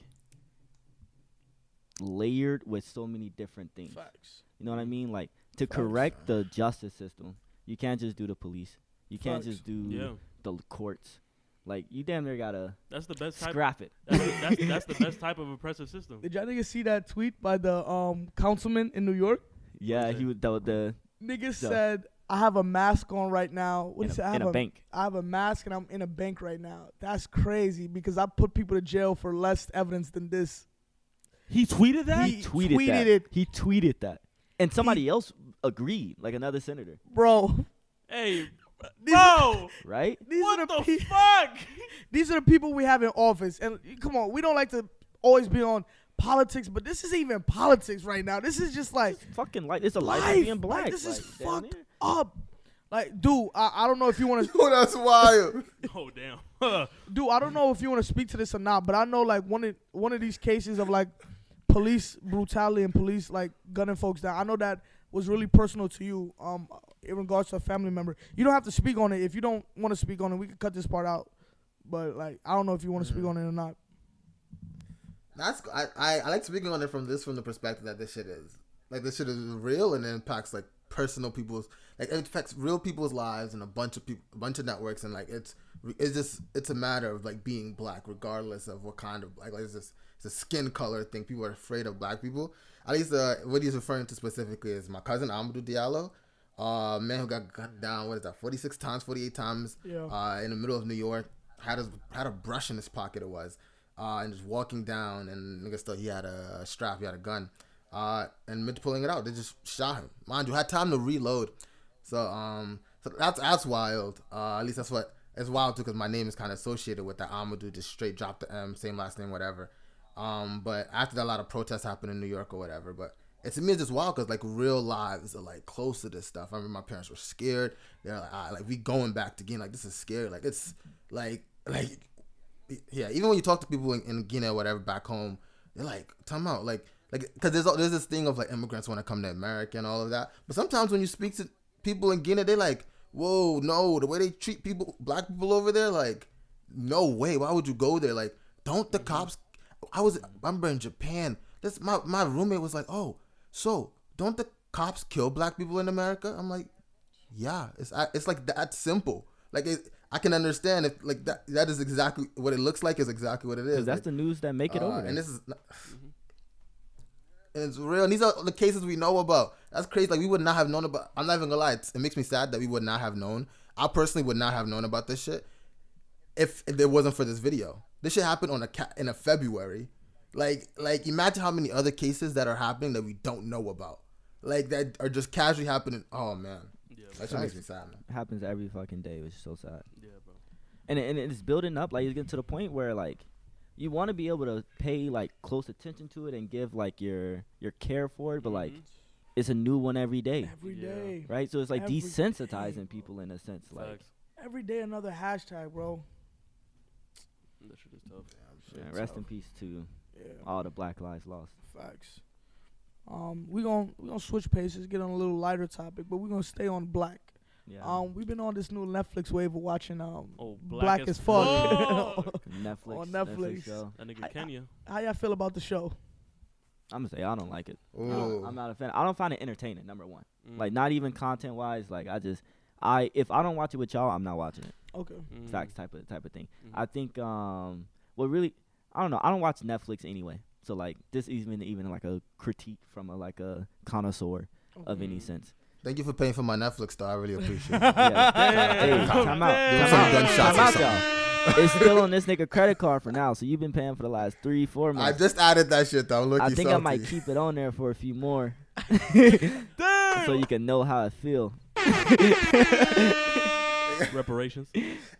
layered with so many different things. Facts. You know what I mean? Like to correct the justice system, you can't just do the police. You can't just do the courts. Like you damn near gotta. That's the best scrap it. That's the best type of oppressive system. Did y'all niggas see that tweet by the councilman in New York? Yeah, he was the nigga said, I have a mask on right now. What is it? In a bank. I have a mask and I'm in a bank right now. That's crazy because I put people to jail for less evidence than this. He tweeted that? He tweeted it. He tweeted that. And somebody else agreed, like another senator. Bro. Hey, bro. Right? What the fuck? These are the people we have in office. And come on, we don't like to always be on politics, but this isn't even politics right now. This is just like it's fucking like it's a life of being black. Like, this is fucked up. Like, dude, I don't know if you want to. Oh, that's wild. Oh, damn. Dude, I don't know if you want to speak to this or not, but I know like one of these cases of like police brutality and police like gunning folks down. I know that was really personal to you. In regards to a family member, you don't have to speak on it. If you don't want to speak on it, we can cut this part out. But like, I don't know if you want to speak on it or not. That's I like speaking on it from the perspective that this shit is real and it impacts like personal people's, like it affects real people's lives and a bunch of networks, and like it's a matter of like being black regardless of what kind of like it's a skin color thing. People are afraid of black people. At least what he's referring to specifically is my cousin Ahmaud Diallo, man who got gunned down 48 times in the middle of New York, had a brush in his pocket and just walking down, and nigga still he had a strap, he had a gun, and mid pulling it out, they just shot him. Mind you, had time to reload. So that's wild. At least that's what it's wild too because my name is kind of associated with that. Ahmaud just straight dropped the M, same last name, whatever. But after that, a lot of protests happened in New York or whatever. But to me, it's just wild because like real lives are like close to this stuff. I remember my parents were scared. They're like, we going back to Guinea. Like this is scary. Like it's like yeah. Even when you talk to people in Guinea or whatever back home, they're like, time out, like because there's this thing of like immigrants want to come to America and all of that. But sometimes when you speak to people in Guinea, they like, whoa, no, the way they treat people, black people over there, like, no way. Why would you go there? Like, don't the cops? I remember in Japan. This my roommate was like, oh, so don't the cops kill black people in America? I'm like, yeah, it's like that simple. Like I can understand if like that is exactly what it looks like is exactly what it is. That's like, the news that make it over there. And this is. And it's real. And these are the cases we know about. That's crazy. Like we would not have known about. I'm not even gonna lie. It makes me sad that we would not have known. I personally would not have known about this shit if it wasn't for this video. This shit happened in a February. Like imagine how many other cases that are happening that we don't know about. Like that are just casually happening. Oh man, Yeah, that shit makes me sad, man. It happens every fucking day, which is so sad. yeah, bro. And it's building up. Like it's getting to the point where like you want to be able to pay like close attention to it and give like your care for it, but like it's a new one every day. Every day. Right? So it's like Every desensitizing day, people in a sense. Like Facts. Every day another hashtag, bro. That shit is tough. yeah, rest in peace to Yeah. all the Black Lives Lost. Facts. We gonna switch paces, get on a little lighter topic, but we're gonna stay on black. Yeah. We've been on this new Netflix wave of watching Black Black as as Fuck. Netflix. on Netflix. Show. That nigga Kenya. How y'all feel about the show? I'm gonna say I don't like it. Ooh. I'm not a fan. I don't find it entertaining. Number one, Mm. like not even content wise. Like if I don't watch it with y'all, I'm not watching it. Okay. Mm. Facts type of thing. Mhm. I think what really I don't know. I don't watch Netflix anyway. So like this isn't even like a critique from a connoisseur of any Mhm. sense. Thank you for paying for my Netflix, though. I really appreciate it. Yeah. Damn. Hey, time out. Give him Time some out. gunshots Time or out, something. y'all. It's still on this nigga credit card for now. So you've been paying for the last 3-4 I months. just added that shit, though. I'm looking I think salty. I might keep it on there for a few more, so you can know how I feel. Reparations.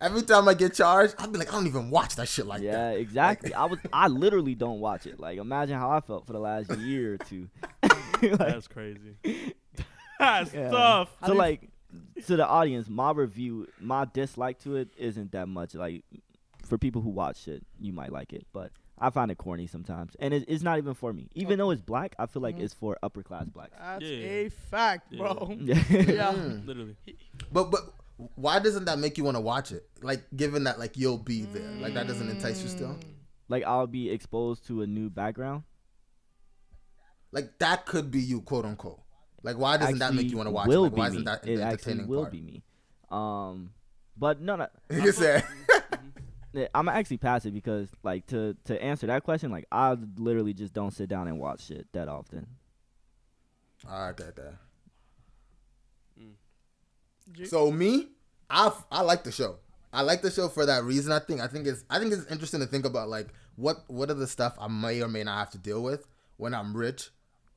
Every time I get charged, I'll be like, I don't even watch that shit like Yeah, that. exactly. I literally don't watch it. Like imagine how I felt for the last year or two. Like, That's crazy. That's yeah. tough. So like to the audience, my review, my dislike to it isn't that much. Like for people who watch it, you might like it, but I find it corny sometimes, and it's not even for me. Even though it's black, I feel like it's for upper class blacks. That's Yeah. a fact, Yeah. bro. Yeah. Yeah. Mm. Literally. But why doesn't that make you want to watch it? Like, given that, like, you'll be there. Like, that doesn't entice you still? Like I'll be exposed to a new background. Like, that could be you, quote unquote. Like, why doesn't that make you want to watch it? Will Like, why be isn't me. that It the actually entertaining will part? be me. But no. You said. I'm actually passive because like to answer that question, like I literally just don't sit down and watch shit that often. All right, okay. G- So me, I like the show. I like the show for that reason. I think it's interesting to think about like what are the stuff I may or may not have to deal with when I'm rich,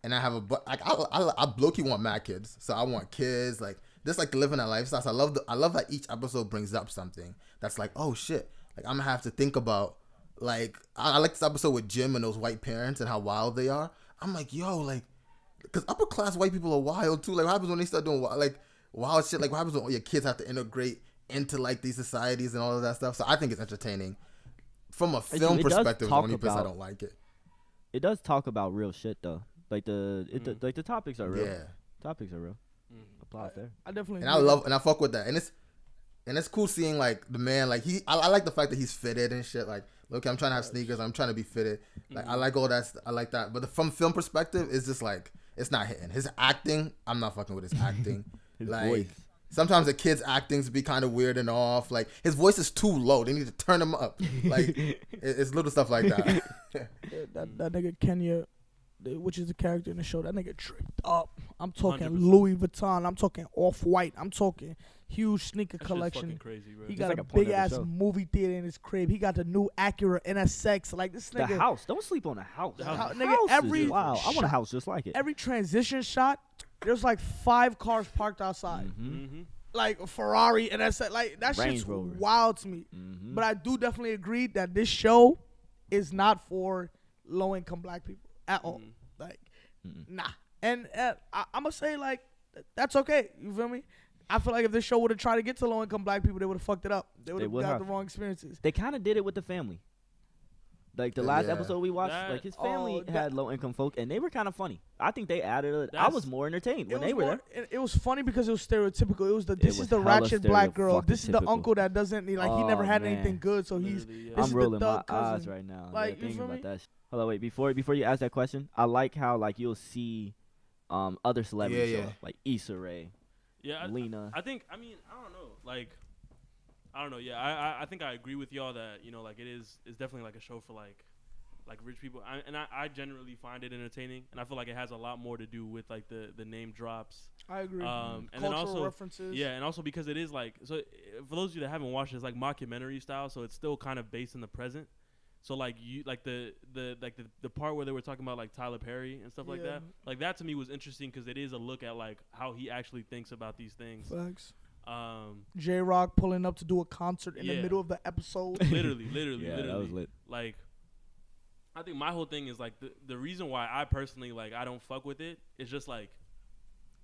and I have I low-key want mad kids. So I want kids like just like living that lifestyle. So I love that each episode brings up something that's like, oh shit, like I'm gonna have to think about like I like this episode with Jim and those white parents and how wild they are. I'm like, yo, like because upper class white people are wild too. Like what happens when they start doing wild shit? Like what happens when all your kids have to integrate into like these societies and all of that stuff? So I think it's entertaining. From a film it does perspective, the talk only place I about- don't like it. It does talk about real shit though. Like like the topics are real. Yeah. Topics are real. Applause there. I definitely. And I fuck with that. And it's cool seeing like the man, like I like the fact that he's fitted and shit. Like, look, I'm trying to have sneakers. I'm trying to be fitted. Like I like all that. I like that. But from film perspective, it's just like it's not hitting. His acting, I'm not fucking with his acting. His like voice. sometimes the kids' actings be kind of weird and off. Like his voice is too low. They need to turn him up. Like it's little stuff like that. that nigga Kenya, which is the character in the show, that nigga tripped up. I'm talking 100%. Louis Vuitton. I'm talking Off-White. I'm talking huge sneaker That shit's fucking collection. crazy, bro. He Just got like a a point of big the ass show. movie theater in his crib. He got the new Acura NSX. Like this The nigga, house. Don't sleep on the house. The house. Nigga, House is- every wow. I want a shot- house just like it. every transition shot, there's like 5 cars parked outside. Mhm. Mm-hmm. like a Ferrari and that's like that Range shit's Rover. wild to me. Mhm. But I do definitely agree that this show is not for low income black people at all. Like, nah. And I'm gonna say like that's okay. You feel me? I feel like if this show would have tried to get to low income black people, they would have fucked it up. They would have got the wrong experiences. They kind of did it with the family. Like the last episode we watched, That- like his family Oh, had low income folk, and they were kind of funny. I think they added it. I was more entertained when they were there. It was funny because it was stereotypical. It was this was is the hella ratchet black girl. This is the stereotypical. uncle that doesn't he never had man. anything good, so he's Literally, yeah. this is I'm the rolling my thug eyes cousin. right now. Like, you thinking feel about me? that. Hold on, wait. Before you ask that question, I like how like you'll see other celebrities show Yeah. up, like Issa Rae, Yeah, Lena. I think. I mean, I don't know. Like, I don't know. Yeah, I think I agree with y'all that like it's definitely like a show for like rich people. I generally find it entertaining, and I feel like it has a lot more to do with like the name drops. I agree. And Cultural then also references. Yeah, and also because it is like for those of you that haven't watched it, it's like mockumentary style, so it's still kind of based in the present. So like you like the part where they were talking about like Tyler Perry and stuff like Yeah. that. Like that to me was interesting because it is a look at like how he actually thinks about these things. Facts. Um, J-Rock pulling up to do a concert in the Yeah. middle of the episode. literally, Yeah, that was lit. Like, I think my whole thing is like the reason why I personally like I don't fuck with it is just like,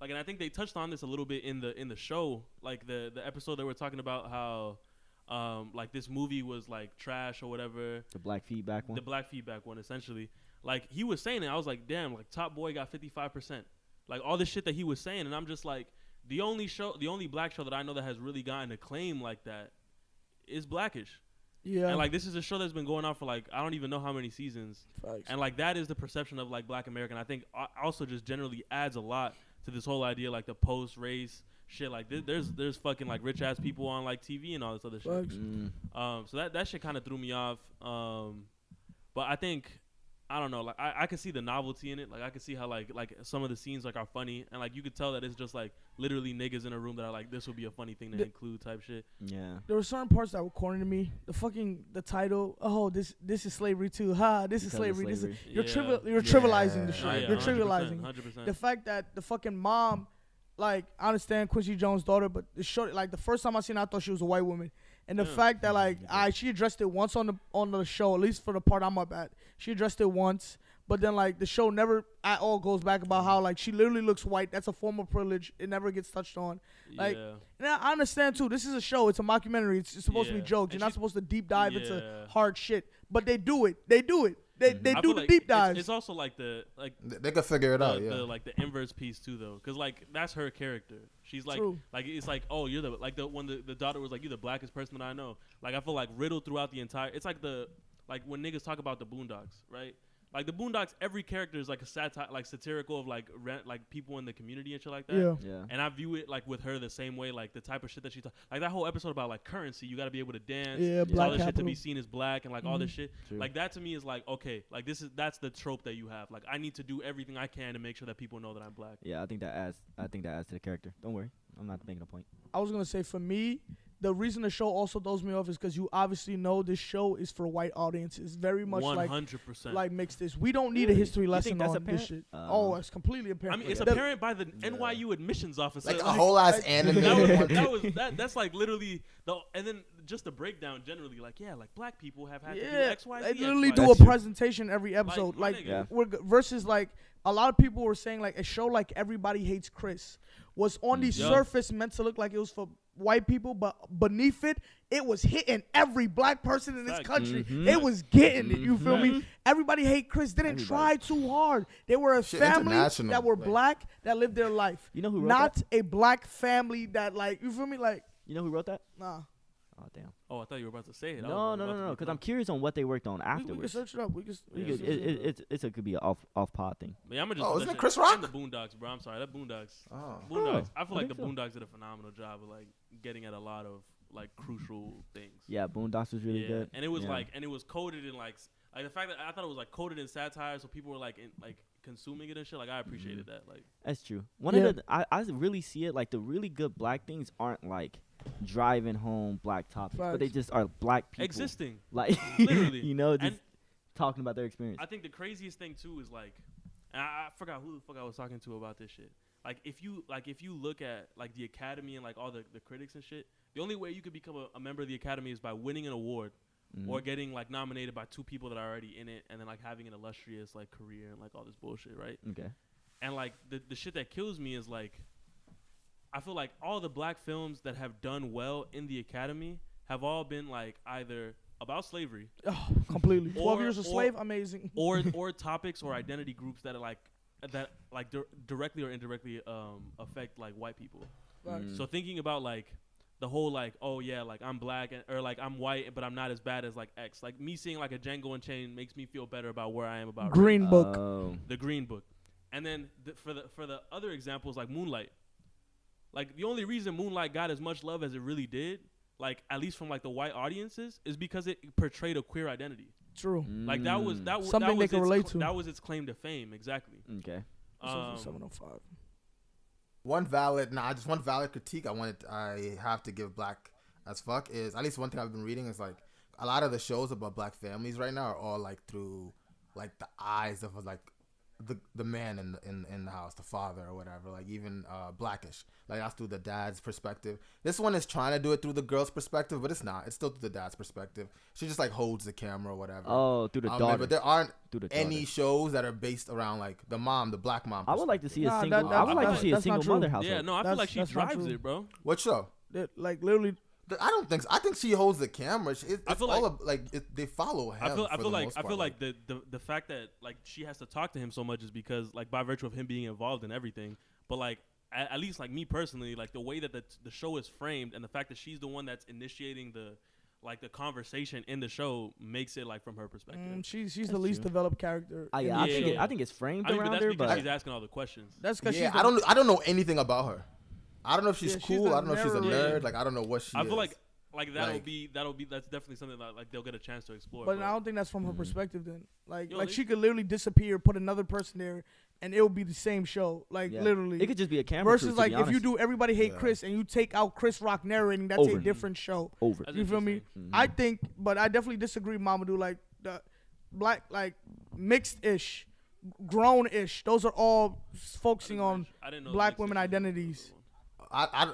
and I think they touched on this a little bit in the show, like the episode they were talking about how, like this movie was like trash or whatever. The black feedback one. The black feedback one, essentially. Like he was saying it, I was like, damn, like Top Boy got 55%. Like all this shit that he was saying, and I'm just like, the only black show that I know that has really gotten acclaim like that is Blackish. Yeah. And like this is a show that's been going on for like I don't even know how many seasons. Facts. And like that is the perception of like Black American. I think also just generally adds a lot to this whole idea like the post race shit. Like there's fucking like rich ass people on like TV and all this other shit. Facts. So that shit kind of threw me off. But I think I don't know. Like I could see the novelty in it. Like I could see how like some of the scenes like are funny, and like you could tell that it's just like literally niggas in a room that are like this would be a funny thing to include type shit. Yeah. There were certain parts that were corny to me. The title. Oh, this is slavery too. Ha, this is Because of slavery. This is, slavery. you're trivializing the Yeah. shit. Oh, yeah, You're 100%, trivializing 100%. the fact that the fucking mom. Like I understand Quincy Jones' daughter, but the show like the first time I seen her, I thought she was a white woman, and the Yeah. fact that like she addressed it once on the show, at least for the part I'm up at, she addressed it once, but then like the show never at all goes back about how like she literally looks white. That's a form of privilege. It never gets touched on. Like, yeah. and I understand too. This is a show. It's a mockumentary. It's supposed to be Yeah. jokes. And You're not she- supposed to deep dive Yeah. into hard shit, but they do it. They do it. They I do feel the like deep it's- dives. It's also like the They could figure it out. Yeah. like the inverse piece too though, because like that's her character. She's like True. like it's like oh you're when the daughter was like you're the blackest person that I know. Like I feel like riddled throughout the entire. It's like when niggas talk about the Boondocks, right? Like the Boondocks, every character is like a satire, like satirical of like people in the community and shit like that. Yeah. Yeah. And I view it like with her the same way, like the type of shit that she like that whole episode about like currency. You got to be able to dance. Yeah, all black this shit to capital. be seen as black and like all this shit. True. Like that to me is like okay, like that's the trope that you have. Like I need to do everything I can to make sure that people know that I'm black. Yeah, I think that adds to the character. Don't worry, I'm not making a point. I was gonna say for me, the reason the show also throws me off is because you obviously know this show is for white audiences. Very much 100%. like mixed this. We don't need a history You lesson think that's on this apparent? shit. Oh, it's completely I apparent. mean, it's The- apparent by the NYU admissions officer. Like a whole ass animated one. That's like literally and then just the breakdown generally like yeah like black people have had to do Yeah, X Y Z. they literally XYZ. do a That's true. presentation every episode. my Like, nigga. Yeah. versus like a lot of people were saying like a show like Everybody Hates Chris was on the Yup. surface meant to look like it was for white people, but beneath it, it was hitting every black person in this Facts. country. Mhm. It was getting it. You feel me? Mhm. Everybody Hate Chris didn't try too hard. They were a Shit, family international, that were like- black that lived their life. You know who wrote Not that? a black family that like you feel me? Like You know who wrote that? nah. Oh damn. Oh, I thought you were about to say it. I No, was no, about no, to no. be Because I'm blunt. curious on what they worked on We can afterwards. search it up. We can We Yeah. could- it could be an off pod thing. But yeah, I'm gonna just Oh, put isn't that it Chris shit- Rock? and the Boondocks, bro. I'm sorry, that Boondocks. Oh. Boondocks. I feel I like the think so. Boondocks did a phenomenal job of like getting at a lot of like crucial things. Yeah, Boondocks was really Yeah, good. and it was Yeah. like, and it was coded in like the fact that I thought it was like coded in satire, so people were like consuming it and shit. Like I appreciated that. Like That's true. One Yeah. of the I really see it like the really good black things aren't like driving home black topics, but they Facts. just are black people existing. like Literally. you know, just And talking about their experience. I think the craziest thing too is like, and I forgot who the fuck I was talking to about this shit. like if you look at like the Academy and like all the critics and shit, the only way you could become a member of the Academy is by winning an award or getting like nominated by 2 people that are already in it, and then like having an illustrious like career and like all this bullshit, right? Okay. And like the shit that kills me is like, I feel like all the black films that have done well in the Academy have all been like either about slavery, Completely. 12 Or- Years a or- Slave, amazing. or topics or identity groups that are like directly or indirectly affect like white people. Facts. So thinking about like the whole like, oh yeah, like I'm black or like I'm white but I'm not as bad as like X. Like me seeing like a Django Unchained makes me feel better about where I am about Green Book. the Green Book. And then for the other examples like Moonlight. Like the only reason Moonlight got as much love as it really did, like at least from like the white audiences, is because it portrayed a queer identity. True. Like that was Something that they was can its relate to. That was its claim to fame, exactly. Okay. 705. Just one valid critique I have to give Black as Fuck is, at least one thing I've been reading is like a lot of the shows about black families right now are all like through like the eyes of like the man in the house, the father or whatever, like even Blackish, like that's through the dad's perspective. This one is trying to do it through the girl's perspective, but it's not. It's still through the dad's perspective. She just like holds the camera or whatever. Oh, through the daughter. But there aren't Through the any daughter. shows that are based around like the mom, the black mom. I would like to see Nah, a single. that- I would like to that's- see a that's not single mother true. household. Yeah, no, I feel That's- like she that's not drives true. it, bro. What show? Like literally, I don't think so. I think she holds the camera. It's I feel all they follow him. I feel for the like most I feel part. like the fact that like she has to talk to him so much is because like by virtue of him being involved in everything. But like at least like me personally, like the way that the show is framed and the fact that she's the one that's initiating the conversation in the show makes it like from her perspective. she's the That's least true. developed character. I Yeah, think yeah. I think it's framed I mean, but around that's her, because but she's asking all the questions. That's because yeah, I don't know anything about her. I don't know if she's Yeah, she's cool. the I don't know if she's a narrator. nerd. Like I don't know what she is. I feel like that'll Like- be that's definitely something that like they'll get a chance to explore. But I don't think that's from her perspective. Then, Yo, like they- she could literally disappear, put another person there, and it will be the same show. Like yeah. literally. it could just be a camera crew, Versus to like be if you honest. do Everybody Hate Yeah. Chris and you take out Chris Rock narrating, that's Over. a different show. over. That's You feel me? interesting. I think, but I definitely disagree, Mamadou. Like the black, like mixed-ish, grown-ish. Those are all focusing on I didn't know black Mixed women Dish was identities. I And no,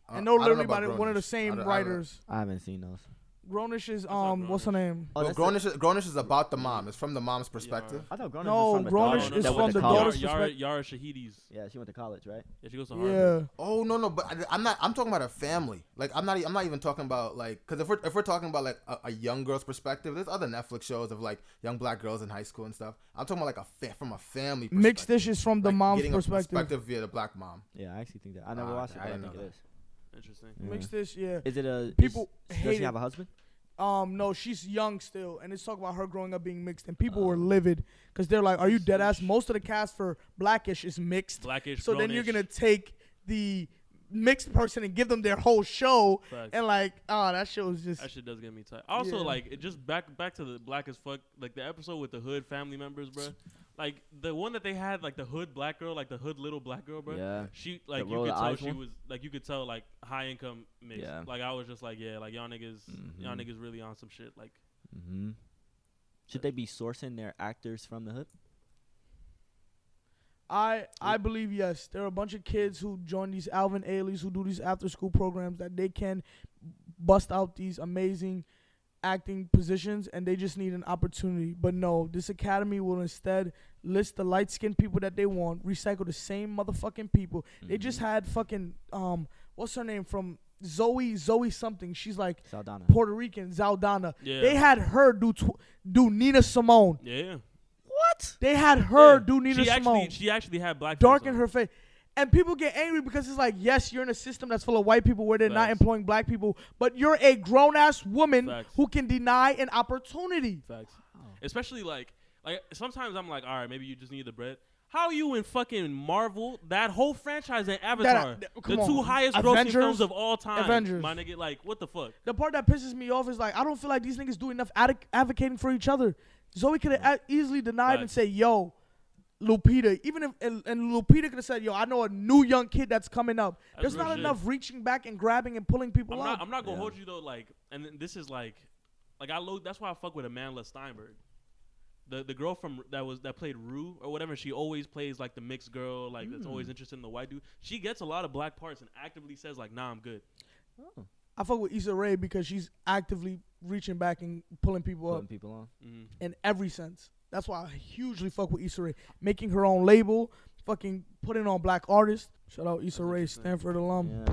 I don't know literally about by one of the Grownish. same I don't- writers. I haven't seen those. Grownish is not what's her Grownish. name? Oh, Well, that's Grownish is about the mom. It's from the mom's perspective. I thought Grownish No, was from the Grownish daughter is that from went to the college. daughter's Yara perspective. Yara Shahidi's. Yeah, she went to college, right? Yeah, she goes to Harvard. Yeah. Oh no, but I'm not. I'm talking about a family. Like I'm not even talking about like because if we're talking about like a young girl's perspective, there's other Netflix shows of like young black girls in high school and stuff. I'm talking about like from a family perspective. Mixed Dish is from the Like, mom's getting a perspective. via the black mom. Yeah, I actually think that. I never Ah, watched okay, it, I but I didn't think know it is. Interesting. Yeah. Mixed Dish, yeah. Is it a People does hate she have it. a husband? No, she's young still, and it's talking about her growing up being mixed, and people were livid because they're like, "Are you dead ass?" Most of the cast for Blackish is mixed, Blackish. so then you're Grownish. gonna take the mixed person and give them their whole show, Facts. and like, oh, that show is just That shit does get me tight. Also, Yeah. like, it just back to the Black as Fuck, like the episode with the hood family members, bro. Like the one that they had, like the hood black girl, like the hood little black girl, bro. Yeah. She like The you roll could the tell eyes she one? was like you could tell like high income mixed. Yeah. Like I was just like, yeah, like y'all niggas really on some shit. Like Mm-hmm. Should they be sourcing their actors from the hood? I believe yes. There are a bunch of kids who join these Alvin Ailey's who do these after school programs that they can bust out these amazing acting positions and they just need an opportunity. But no, this academy will instead list the light skinned people that they want, recycle the same motherfucking people. They just had fucking what's her name from Zoe something. She's like Saldana. Puerto Rican, Zaldana. Yeah. They had her do Nina Simone. yeah. What? They had her Yeah. do Nina Simone. She actually had black Darken her face. And people get angry because it's like, yes, you're in a system that's full of white people where they're not Facts. employing black people, but you're a grown-ass woman Facts. who can deny an opportunity. Facts. Especially like sometimes I'm like, all right, maybe you just need the bread. How are you in fucking Marvel, that whole franchise and Avatar, come the two on. highest grossing Avengers? films of all time? Avengers. My nigga, like, what the fuck? The part that pisses me off is like, I don't feel like these niggas do enough advocating for each other. Zoe could have easily denied and Facts. say, yo, Lupita, even if and Lupita could have said, yo, I know a new young kid that's coming up. That's There's real not shit. enough reaching back and grabbing and pulling people up. I'm not gonna Yeah. hold you though, like, and then this is like that's why I fuck with Amanda Steinberg. the girl that played Rue or whatever. She always plays like the mixed girl, like that's always interested in the white dude. She gets a lot of black parts and actively says like, "Nah, I'm good." Oh. I fuck with Issa Rae because she's actively reaching back and pulling people Putting up people on. in every sense. That's why I hugely fuck with Issa Rae. Making her own label, fucking putting on black artists. Shout out Issa Rae, Stanford alum. Yeah.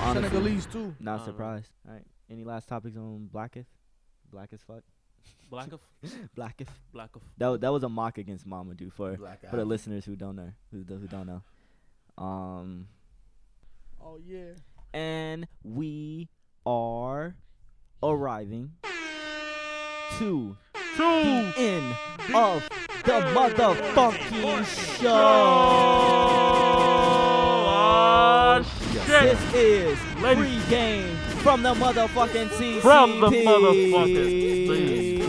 Honestly, Senegalese too. not surprised. All right. Any last topics on Blackif? Black as fuck. Blackif, Blackif. Blackif. That was a mock against Mamadou for Black the Adam. listeners who don't know. Who don't know. Oh yeah. And we are arriving to the end of the motherfucking show. This is free game from the motherfucking CCP. From the motherfucking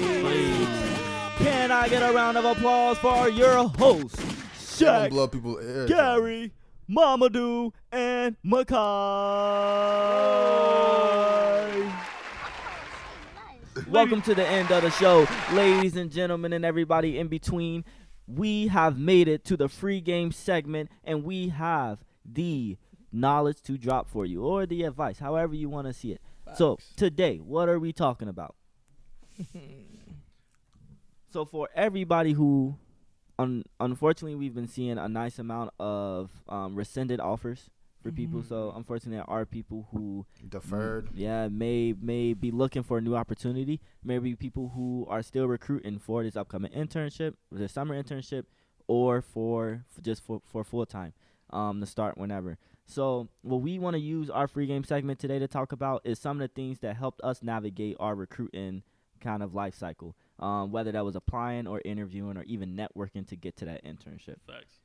Can I get a round of applause for your host, Don't Shaq, blow people's ears. Gary, Mamadou, and Makai? Welcome to the end of the show, ladies and gentlemen, and everybody in between. We have made it to the free game segment, and we have the knowledge to drop for you, or the advice, however you want to see it. So today, what are we talking about? So for everybody who, unfortunately, we've been seeing a nice amount of rescinded offers for people. So unfortunately, there are people who Deferred. may be looking for a new opportunity. Maybe people who are still recruiting for this upcoming internship, the summer internship, or for full time to start whenever. So what we want to use our free game segment today to talk about is some of the things that helped us navigate our recruiting kind of life cycle, whether that was applying or interviewing or even networking to get to that internship. Facts.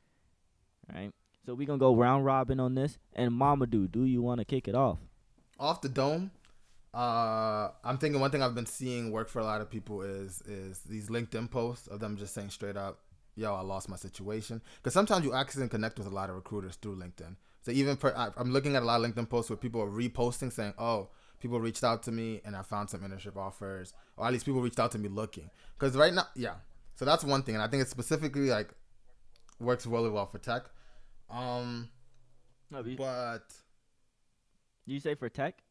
All right. So we're going to go round robin on this. And Mamadou, do you want to kick it off? Off the dome, I'm thinking one thing I've been seeing work for a lot of people is these LinkedIn posts of them just saying straight up, yo, I lost my situation. Because sometimes you accidentally connect with a lot of recruiters through LinkedIn. So even I'm looking at a lot of LinkedIn posts where people are reposting saying, oh, people reached out to me and I found some internship offers, or at least people reached out to me looking. Because right now, yeah. So that's one thing, and I think it specifically like works really well for tech. But You say for tech?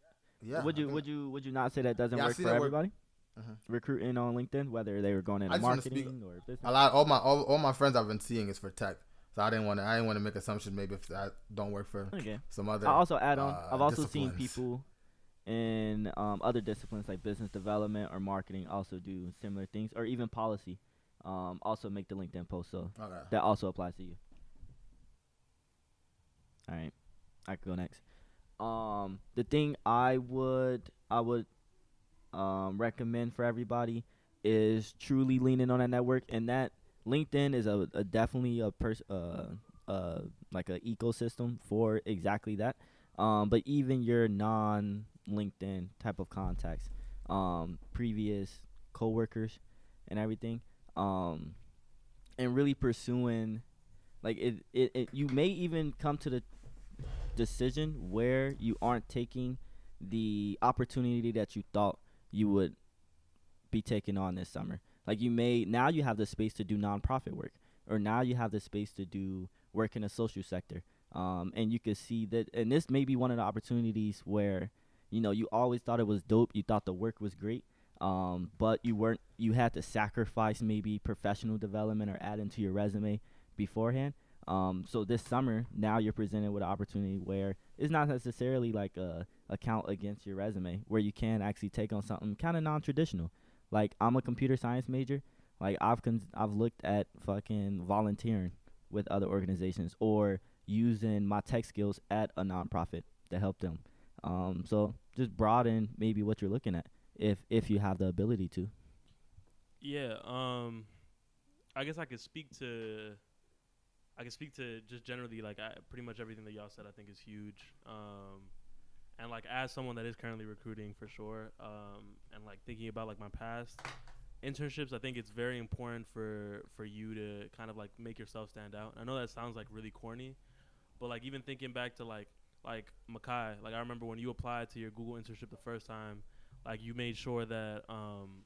yeah, Would you not say that doesn't Yeah, I work see for that work. everybody? Mhm. Recruiting on LinkedIn, whether they were going into I just wanna speak- marketing or business. a lot all my friends I've been seeing is for tech. So I didn't want to make assumptions maybe if that don't work for Okay. some other. I'll also add on. I've also seen disciplines. people in other disciplines like business development or marketing also do similar things, or even policy. Also make the LinkedIn post, so Okay. that also applies to you. All right, I can go next. The thing I would recommend for everybody is truly leaning on that network, and that LinkedIn is a definitely a like a ecosystem for exactly that. But even your non-LinkedIn type of contacts, previous coworkers and everything, and really pursuing, like it you may even come to the decision where you aren't taking the opportunity that you thought you would be taking on this summer. Like now you have the space to do nonprofit work, or now you have the space to do work in the social sector. And you can see that, and this may be one of the opportunities where, you always thought it was dope. You thought the work was great. But you had to sacrifice maybe professional development or add into your resume beforehand. So this summer, now you're presented with an opportunity where it's not necessarily like a count against your resume, where you can actually take on something kind of non-traditional. Like, I'm a computer science major. Like, I've looked at fucking volunteering with other organizations or using my tech skills at a nonprofit to help them. So just broaden maybe what you're looking at if you have the ability to. Yeah. I guess I could speak to just generally, like, pretty much everything that y'all said I think is huge. And like, as someone that is currently recruiting for sure, and like thinking about like my past internships, I think it's very important for you to kind of like make yourself stand out. I know that sounds like really corny, but like even thinking back to like Makai, like I remember when you applied to your Google internship the first time, like you made sure that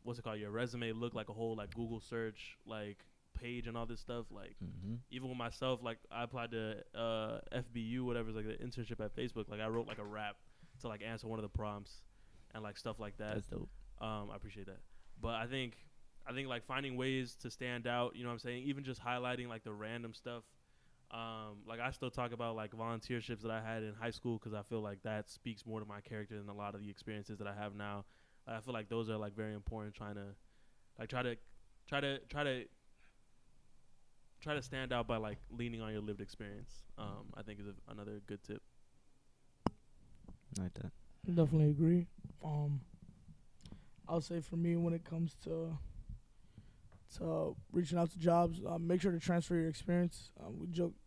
what's it called, your resume looked like a whole like Google search like page and all this stuff. Like even with myself, like I applied to FBU, whatever's like the internship at Facebook. Like I wrote like a rap to like answer one of the prompts and like stuff like that. That's dope. I appreciate that. But I think like finding ways to stand out, you know what I'm saying? Even just highlighting like the random stuff. Like I still talk about like volunteerships that I had in high school because I feel like that speaks more to my character than a lot of the experiences that I have now. I feel like those are like very important. Trying to like try to stand out by like leaning on your lived experience. I think is another good tip. Like that. Definitely agree. I'll say for me, when it comes to reaching out to jobs, make sure to transfer your experience.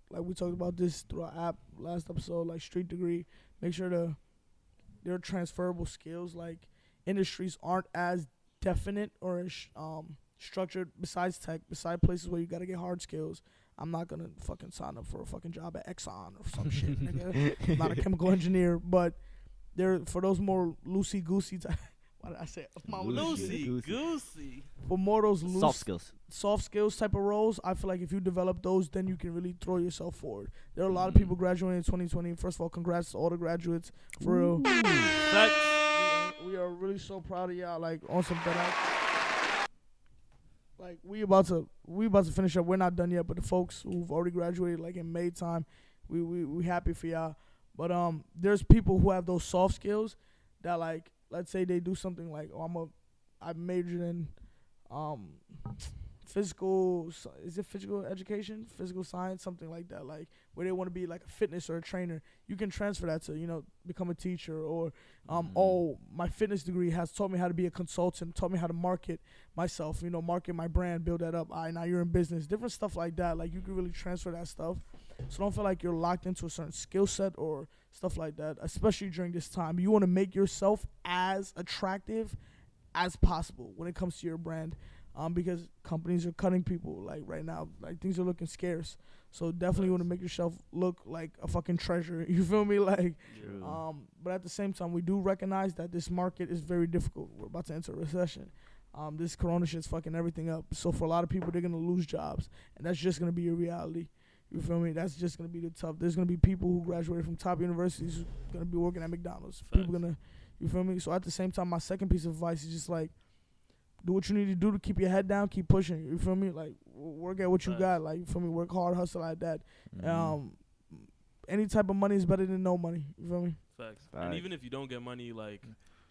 We talked about this through our app last episode, like Street Degree. Make sure there are transferable skills. Like industries aren't as definite or structured besides tech, beside places where you gotta get hard skills. I'm not gonna fucking sign up for a fucking job at Exxon or some shit, nigga. I'm not a chemical engineer, but there for those more loosey goosey type. Why did I say Loosey goosey? For more those loose Soft skills. type of roles, I feel like if you develop those, then you can really throw yourself forward. There are a lot of people graduating in 2020. First of all, congrats to all the graduates. For real. We are really so proud of y'all. Like on some better. Like we about to finish up. We're not done yet, but the folks who've already graduated, like in May time, we happy for y'all. But there's people who have those soft skills that, like, let's say they do something like, I majored in physical education, physical science, something like that, like where they want to be like a fitness or a trainer. You can transfer that to, become a teacher, or my fitness degree has taught me how to be a consultant, taught me how to market myself, market my brand, build that up. Now you're in business, different stuff like that. Like you can really transfer that stuff. So don't feel like you're locked into a certain skill set or stuff like that, especially during this time. You want to make yourself as attractive as possible when it comes to your brand, because companies are cutting people like right now. Like things are looking scarce. So definitely want to make yourself look like a fucking treasure. You feel me? Like, but at the same time, we do recognize that this market is very difficult. We're about to enter a recession. This corona shit's fucking everything up. So for a lot of people, they're going to lose jobs, and that's just going to be a reality. You feel me? That's just going to be the tough. There's going to be people who graduated from top universities who's going to be working at McDonald's. Facts. People going to, you feel me? So at the same time, my second piece of advice is just like, do what you need to do to keep your head down, keep pushing. You feel me? Like, work at what you got. Like, you feel me? Work hard, hustle like that. Any type of money is better than no money. You feel me? Facts. And even if you don't get money, like,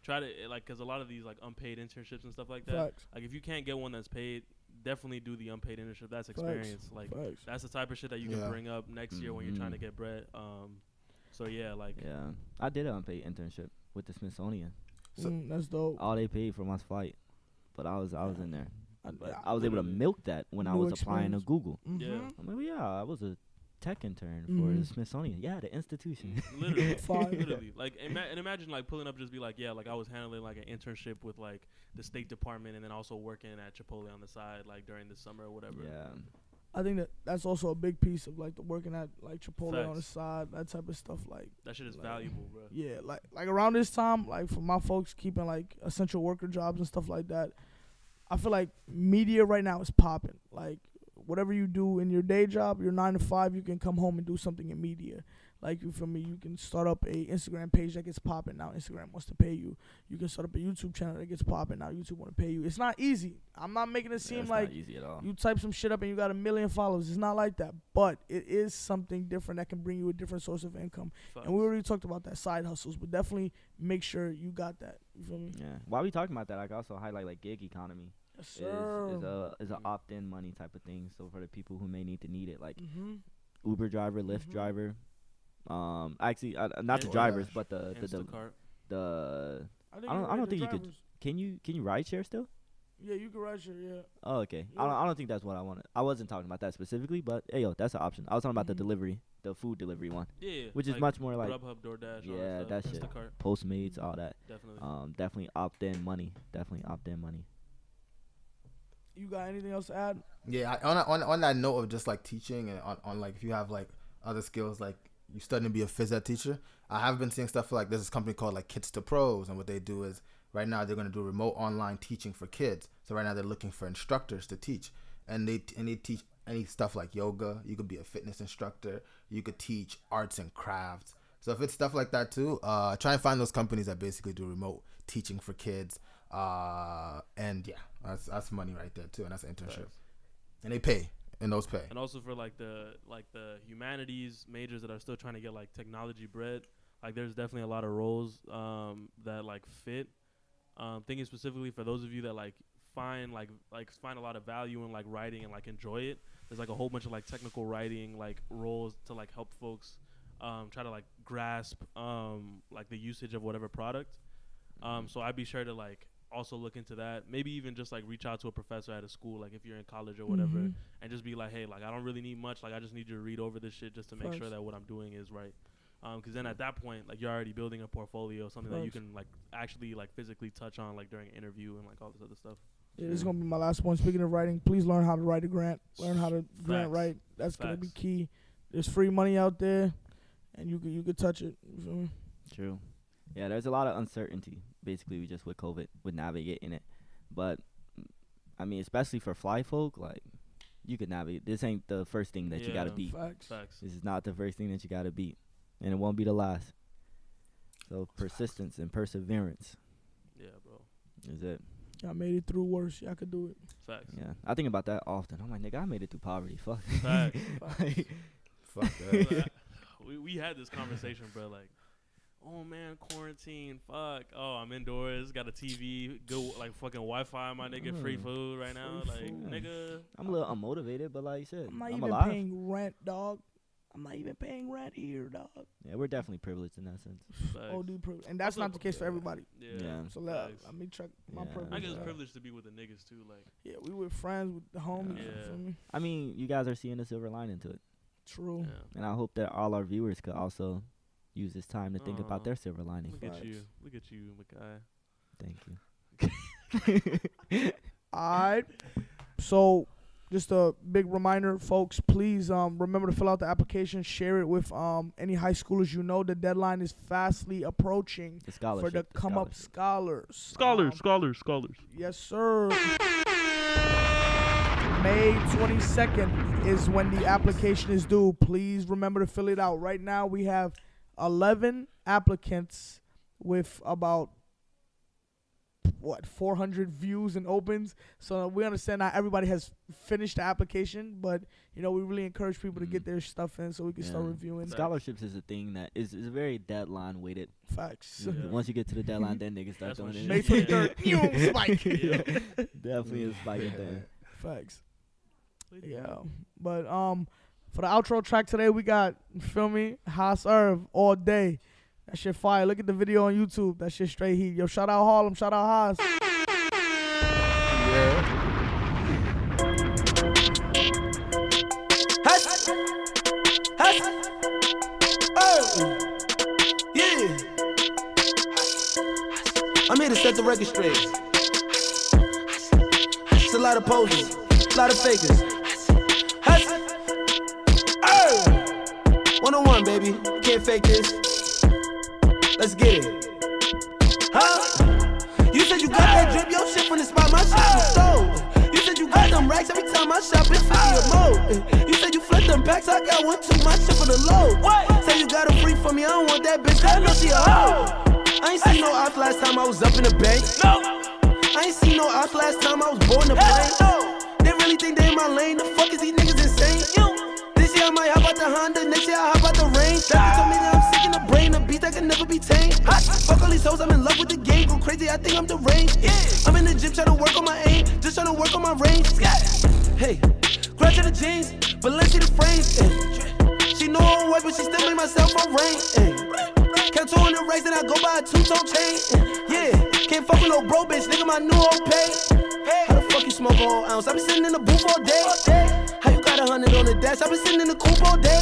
try to, like, because a lot of these, like, unpaid internships and stuff like that. Facts. Like, if you can't get one that's paid, definitely do the unpaid internship. That's experience. Like, that's the type of shit that you can bring up next year when you're trying to get bread. So, yeah, like. Yeah. I did an unpaid internship with the Smithsonian. So that's dope. All they paid for my flight. But I was in there. I was able to milk that when I was applying to Google. Yeah. I'm like, I was a tech intern for the Smithsonian. Yeah, the institution. Literally. Literally. Like, and imagine, like, pulling up just be like, like, I was handling, like, an internship with, like, the State Department and then also working at Chipotle on the side, like, during the summer or whatever. Yeah. I think that's also a big piece of, like, the working at, like, Chipotle Facts. on the side, that type of stuff. Like, that shit is valuable, bro. Yeah, like around this time, like, for my folks keeping, like, essential worker jobs and stuff like that, I feel like media right now is popping. Like, whatever you do in your day job, your 9 to 5, you can come home and do something in media. Like, you feel me? You can start up a Instagram page that gets popping. Now Instagram wants to pay you. You can start up a YouTube channel that gets popping. Now YouTube want to pay you. It's not easy. I'm not making it seem like not easy at all. You type some shit up and you got 1 million followers. It's not like that. But it is something different that can bring you a different source of income. Facts. And we already talked about that, side hustles. But definitely make sure you got that. You feel me? Yeah. While we talking about that, I can also highlight, like, gig economy. Yes, sir. Is a opt-in money type of thing. So for the people who may need to need it, like Uber driver, Lyft driver, actually not the drivers, but the I don't think you could. Can you ride share still? Yeah, you can ride share. Yeah. Oh, okay. Yeah. I don't think that's what I wanted. I wasn't talking about that specifically, but hey, that's an option. I was talking about the delivery, the food delivery one. Yeah. Which is much more like Grubhub, DoorDash. Yeah, all that shit. Instacart. Postmates, all that. Definitely. Definitely opt-in money. Definitely opt-in money. You got anything else to add? Yeah, on that note of just like teaching and on like if you have like other skills, like you studying to be a phys ed teacher, I have been seeing stuff like there's this company called like Kids to Pros, and what they do is Right now, they're going to do remote online teaching for kids. So right now, they're looking for instructors to teach. And they teach any stuff like yoga. You could be a fitness instructor. You could teach arts and crafts. So if it's stuff like that too, try and find those companies that basically do remote teaching for kids. And yeah, that's money right there too. And that's an internship. Right. And they pay. And those pay. And also for like the humanities majors that are still trying to get like technology bread, like there's definitely a lot of roles that like fit. Thinking specifically for those of you that like find a lot of value in like writing and like enjoy it. There's like a whole bunch of like technical writing like roles to like help folks try to like grasp like the usage of whatever product. So I'd be sure to like also look into that. Maybe even just like reach out to a professor at a school, like if you're in college or whatever, and just be like, hey, like I don't really need much. Like I just need you to read over this shit just to make sure that what I'm doing is right. Because then at that point, like you're already building a portfolio, something that you can like actually like physically touch on like during an interview and like all this other stuff. Yeah, this is gonna be my last one. Speaking of writing, please learn how to write a grant. Learn how to grant write. That's gonna be key. There's free money out there, and you could touch it. You feel me? True. Yeah, there's a lot of uncertainty. Basically, we just with COVID, with navigating it. But I mean, especially for fly folk, like you could navigate. This ain't the first thing that you gotta beat. Facts. This is not the first thing that you gotta beat, and it won't be the last. So persistence and perseverance. Yeah, bro. Is it? Y'all made it through worse. Y'all could do it. Facts. Yeah, I think about that often. I'm like, nigga, I made it through poverty. Fuck. Facts. Like, Fuck that. we had this conversation, bro. Like, oh man, quarantine. Fuck. Oh, I'm indoors. Got a TV. Good like fucking Wi-Fi. My nigga, free food right now. Free Like, food. nigga. I'm a little unmotivated, but like you said, I'm not I'm even alive. paying rent, dog. I'm not even paying rent here, dog. Yeah, we're definitely privileged in that sense. Facts. Oh, dude, privilege. And that's Also- not the case for everybody. Yeah. So Facts. let me check my Yeah. privilege. I guess it's out. privileged to be with the niggas too. Like, Yeah, we were friends with the homies. You Yeah. feel me? I mean, you guys are seeing the silver lining to it, True. yeah. and I hope that all our viewers could also use this time to think about Aw. their silver lining. Look at Facts. you. Look at you, Mackay. Thank you. Alright. So just a big reminder, folks, please remember to fill out the application, share it with any high schoolers you know. The deadline is fastly approaching The scholarship. for the Comeup scholarship. scholars. Scholars. Yes, sir. May 22nd is when the application is due. Please remember to fill it out. Right now we have 11 applicants with about 400 views and opens. So we understand not everybody has finished the application, but you know we really encourage people to get their stuff in so we can start Yeah. reviewing. Scholarships is a thing that is very deadline weighted. Facts. Yeah. Once you get to the deadline, then niggas start That's when doing it. May 23rd, you spike. Yeah. Definitely is spiking thing. Facts. Yeah, but for the outro track today, we got, you feel me, Haas Irv all day. That shit fire. Look at the video on YouTube. That shit straight heat. Yo, shout out Harlem. Shout out Haas. Yeah. I'm here to set the record straight. It's a lot of posers, a lot of fakers. 101, baby. You can't fake this. Let's get it. Huh? You said you got that drip, your shit from the spot, my shit was sold. You said you got them racks every time I shop, it's 50 or more. You said you flip them packs, I got one too, my shit for the low. Say you got a free for me, I don't want that bitch, I know she a hoe. I ain't seen no ops last time I was up in the bank. I ain't seen no ops last time I was born to plane. They really think they in my lane, the fuck is these niggas insane? This year I might hop out the Honda, next year I hop out the range. Doctor told me that I'm sick in the brain, a beat that can never be tamed. Fuck all these hoes, I'm in love with the game, go crazy, I think I'm deranged. I'm in the gym trying to work on my aim, just trying to work on my range. Hey, scratch the jeans, but let's see the frames. She know I'm white, but she still make myself a rain. Count two in the race, then I go buy a two-tone chain. Yeah, can't fuck with no bro, bitch, nigga, my new old pay. How the fuck you smoke a whole ounce? I been sitting in the booth all day. How you got 100 on the dash? I been sitting in the coupe all day.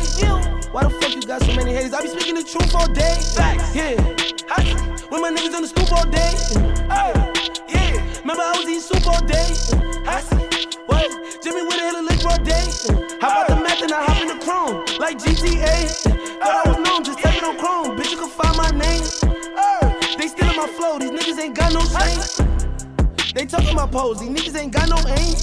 Why the fuck you got so many haters? I be speaking the truth all day. Facts. Yeah. When my niggas on the scoop all day. Yeah. Remember I was eating soup all day. What? Jimmy with a hit of lick all day. How about the meth and I hop in the chrome like GTA? Thought I was known, just taking on chrome. Bitch, you can find my name. They stealing my flow. These niggas ain't got no shame. They talking about pose, these niggas ain't got no aim.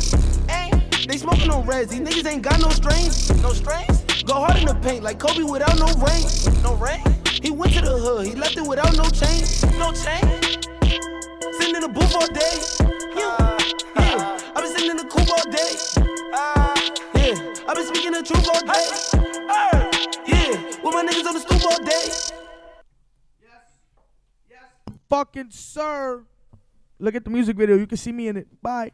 They smoking on reds, these niggas ain't got no strains. No strains? Go hard in the paint like Kobe without no rain. No rain? He went to the hood, he left it without no chain. No chain? Sitting in the booth all day. Yeah, I been sitting in the coupe all day. Yeah, I been speaking the truth all day. Yeah, with my niggas on the stoop all day. Fucking sir. Look at the music video. You can see me in it. Bye.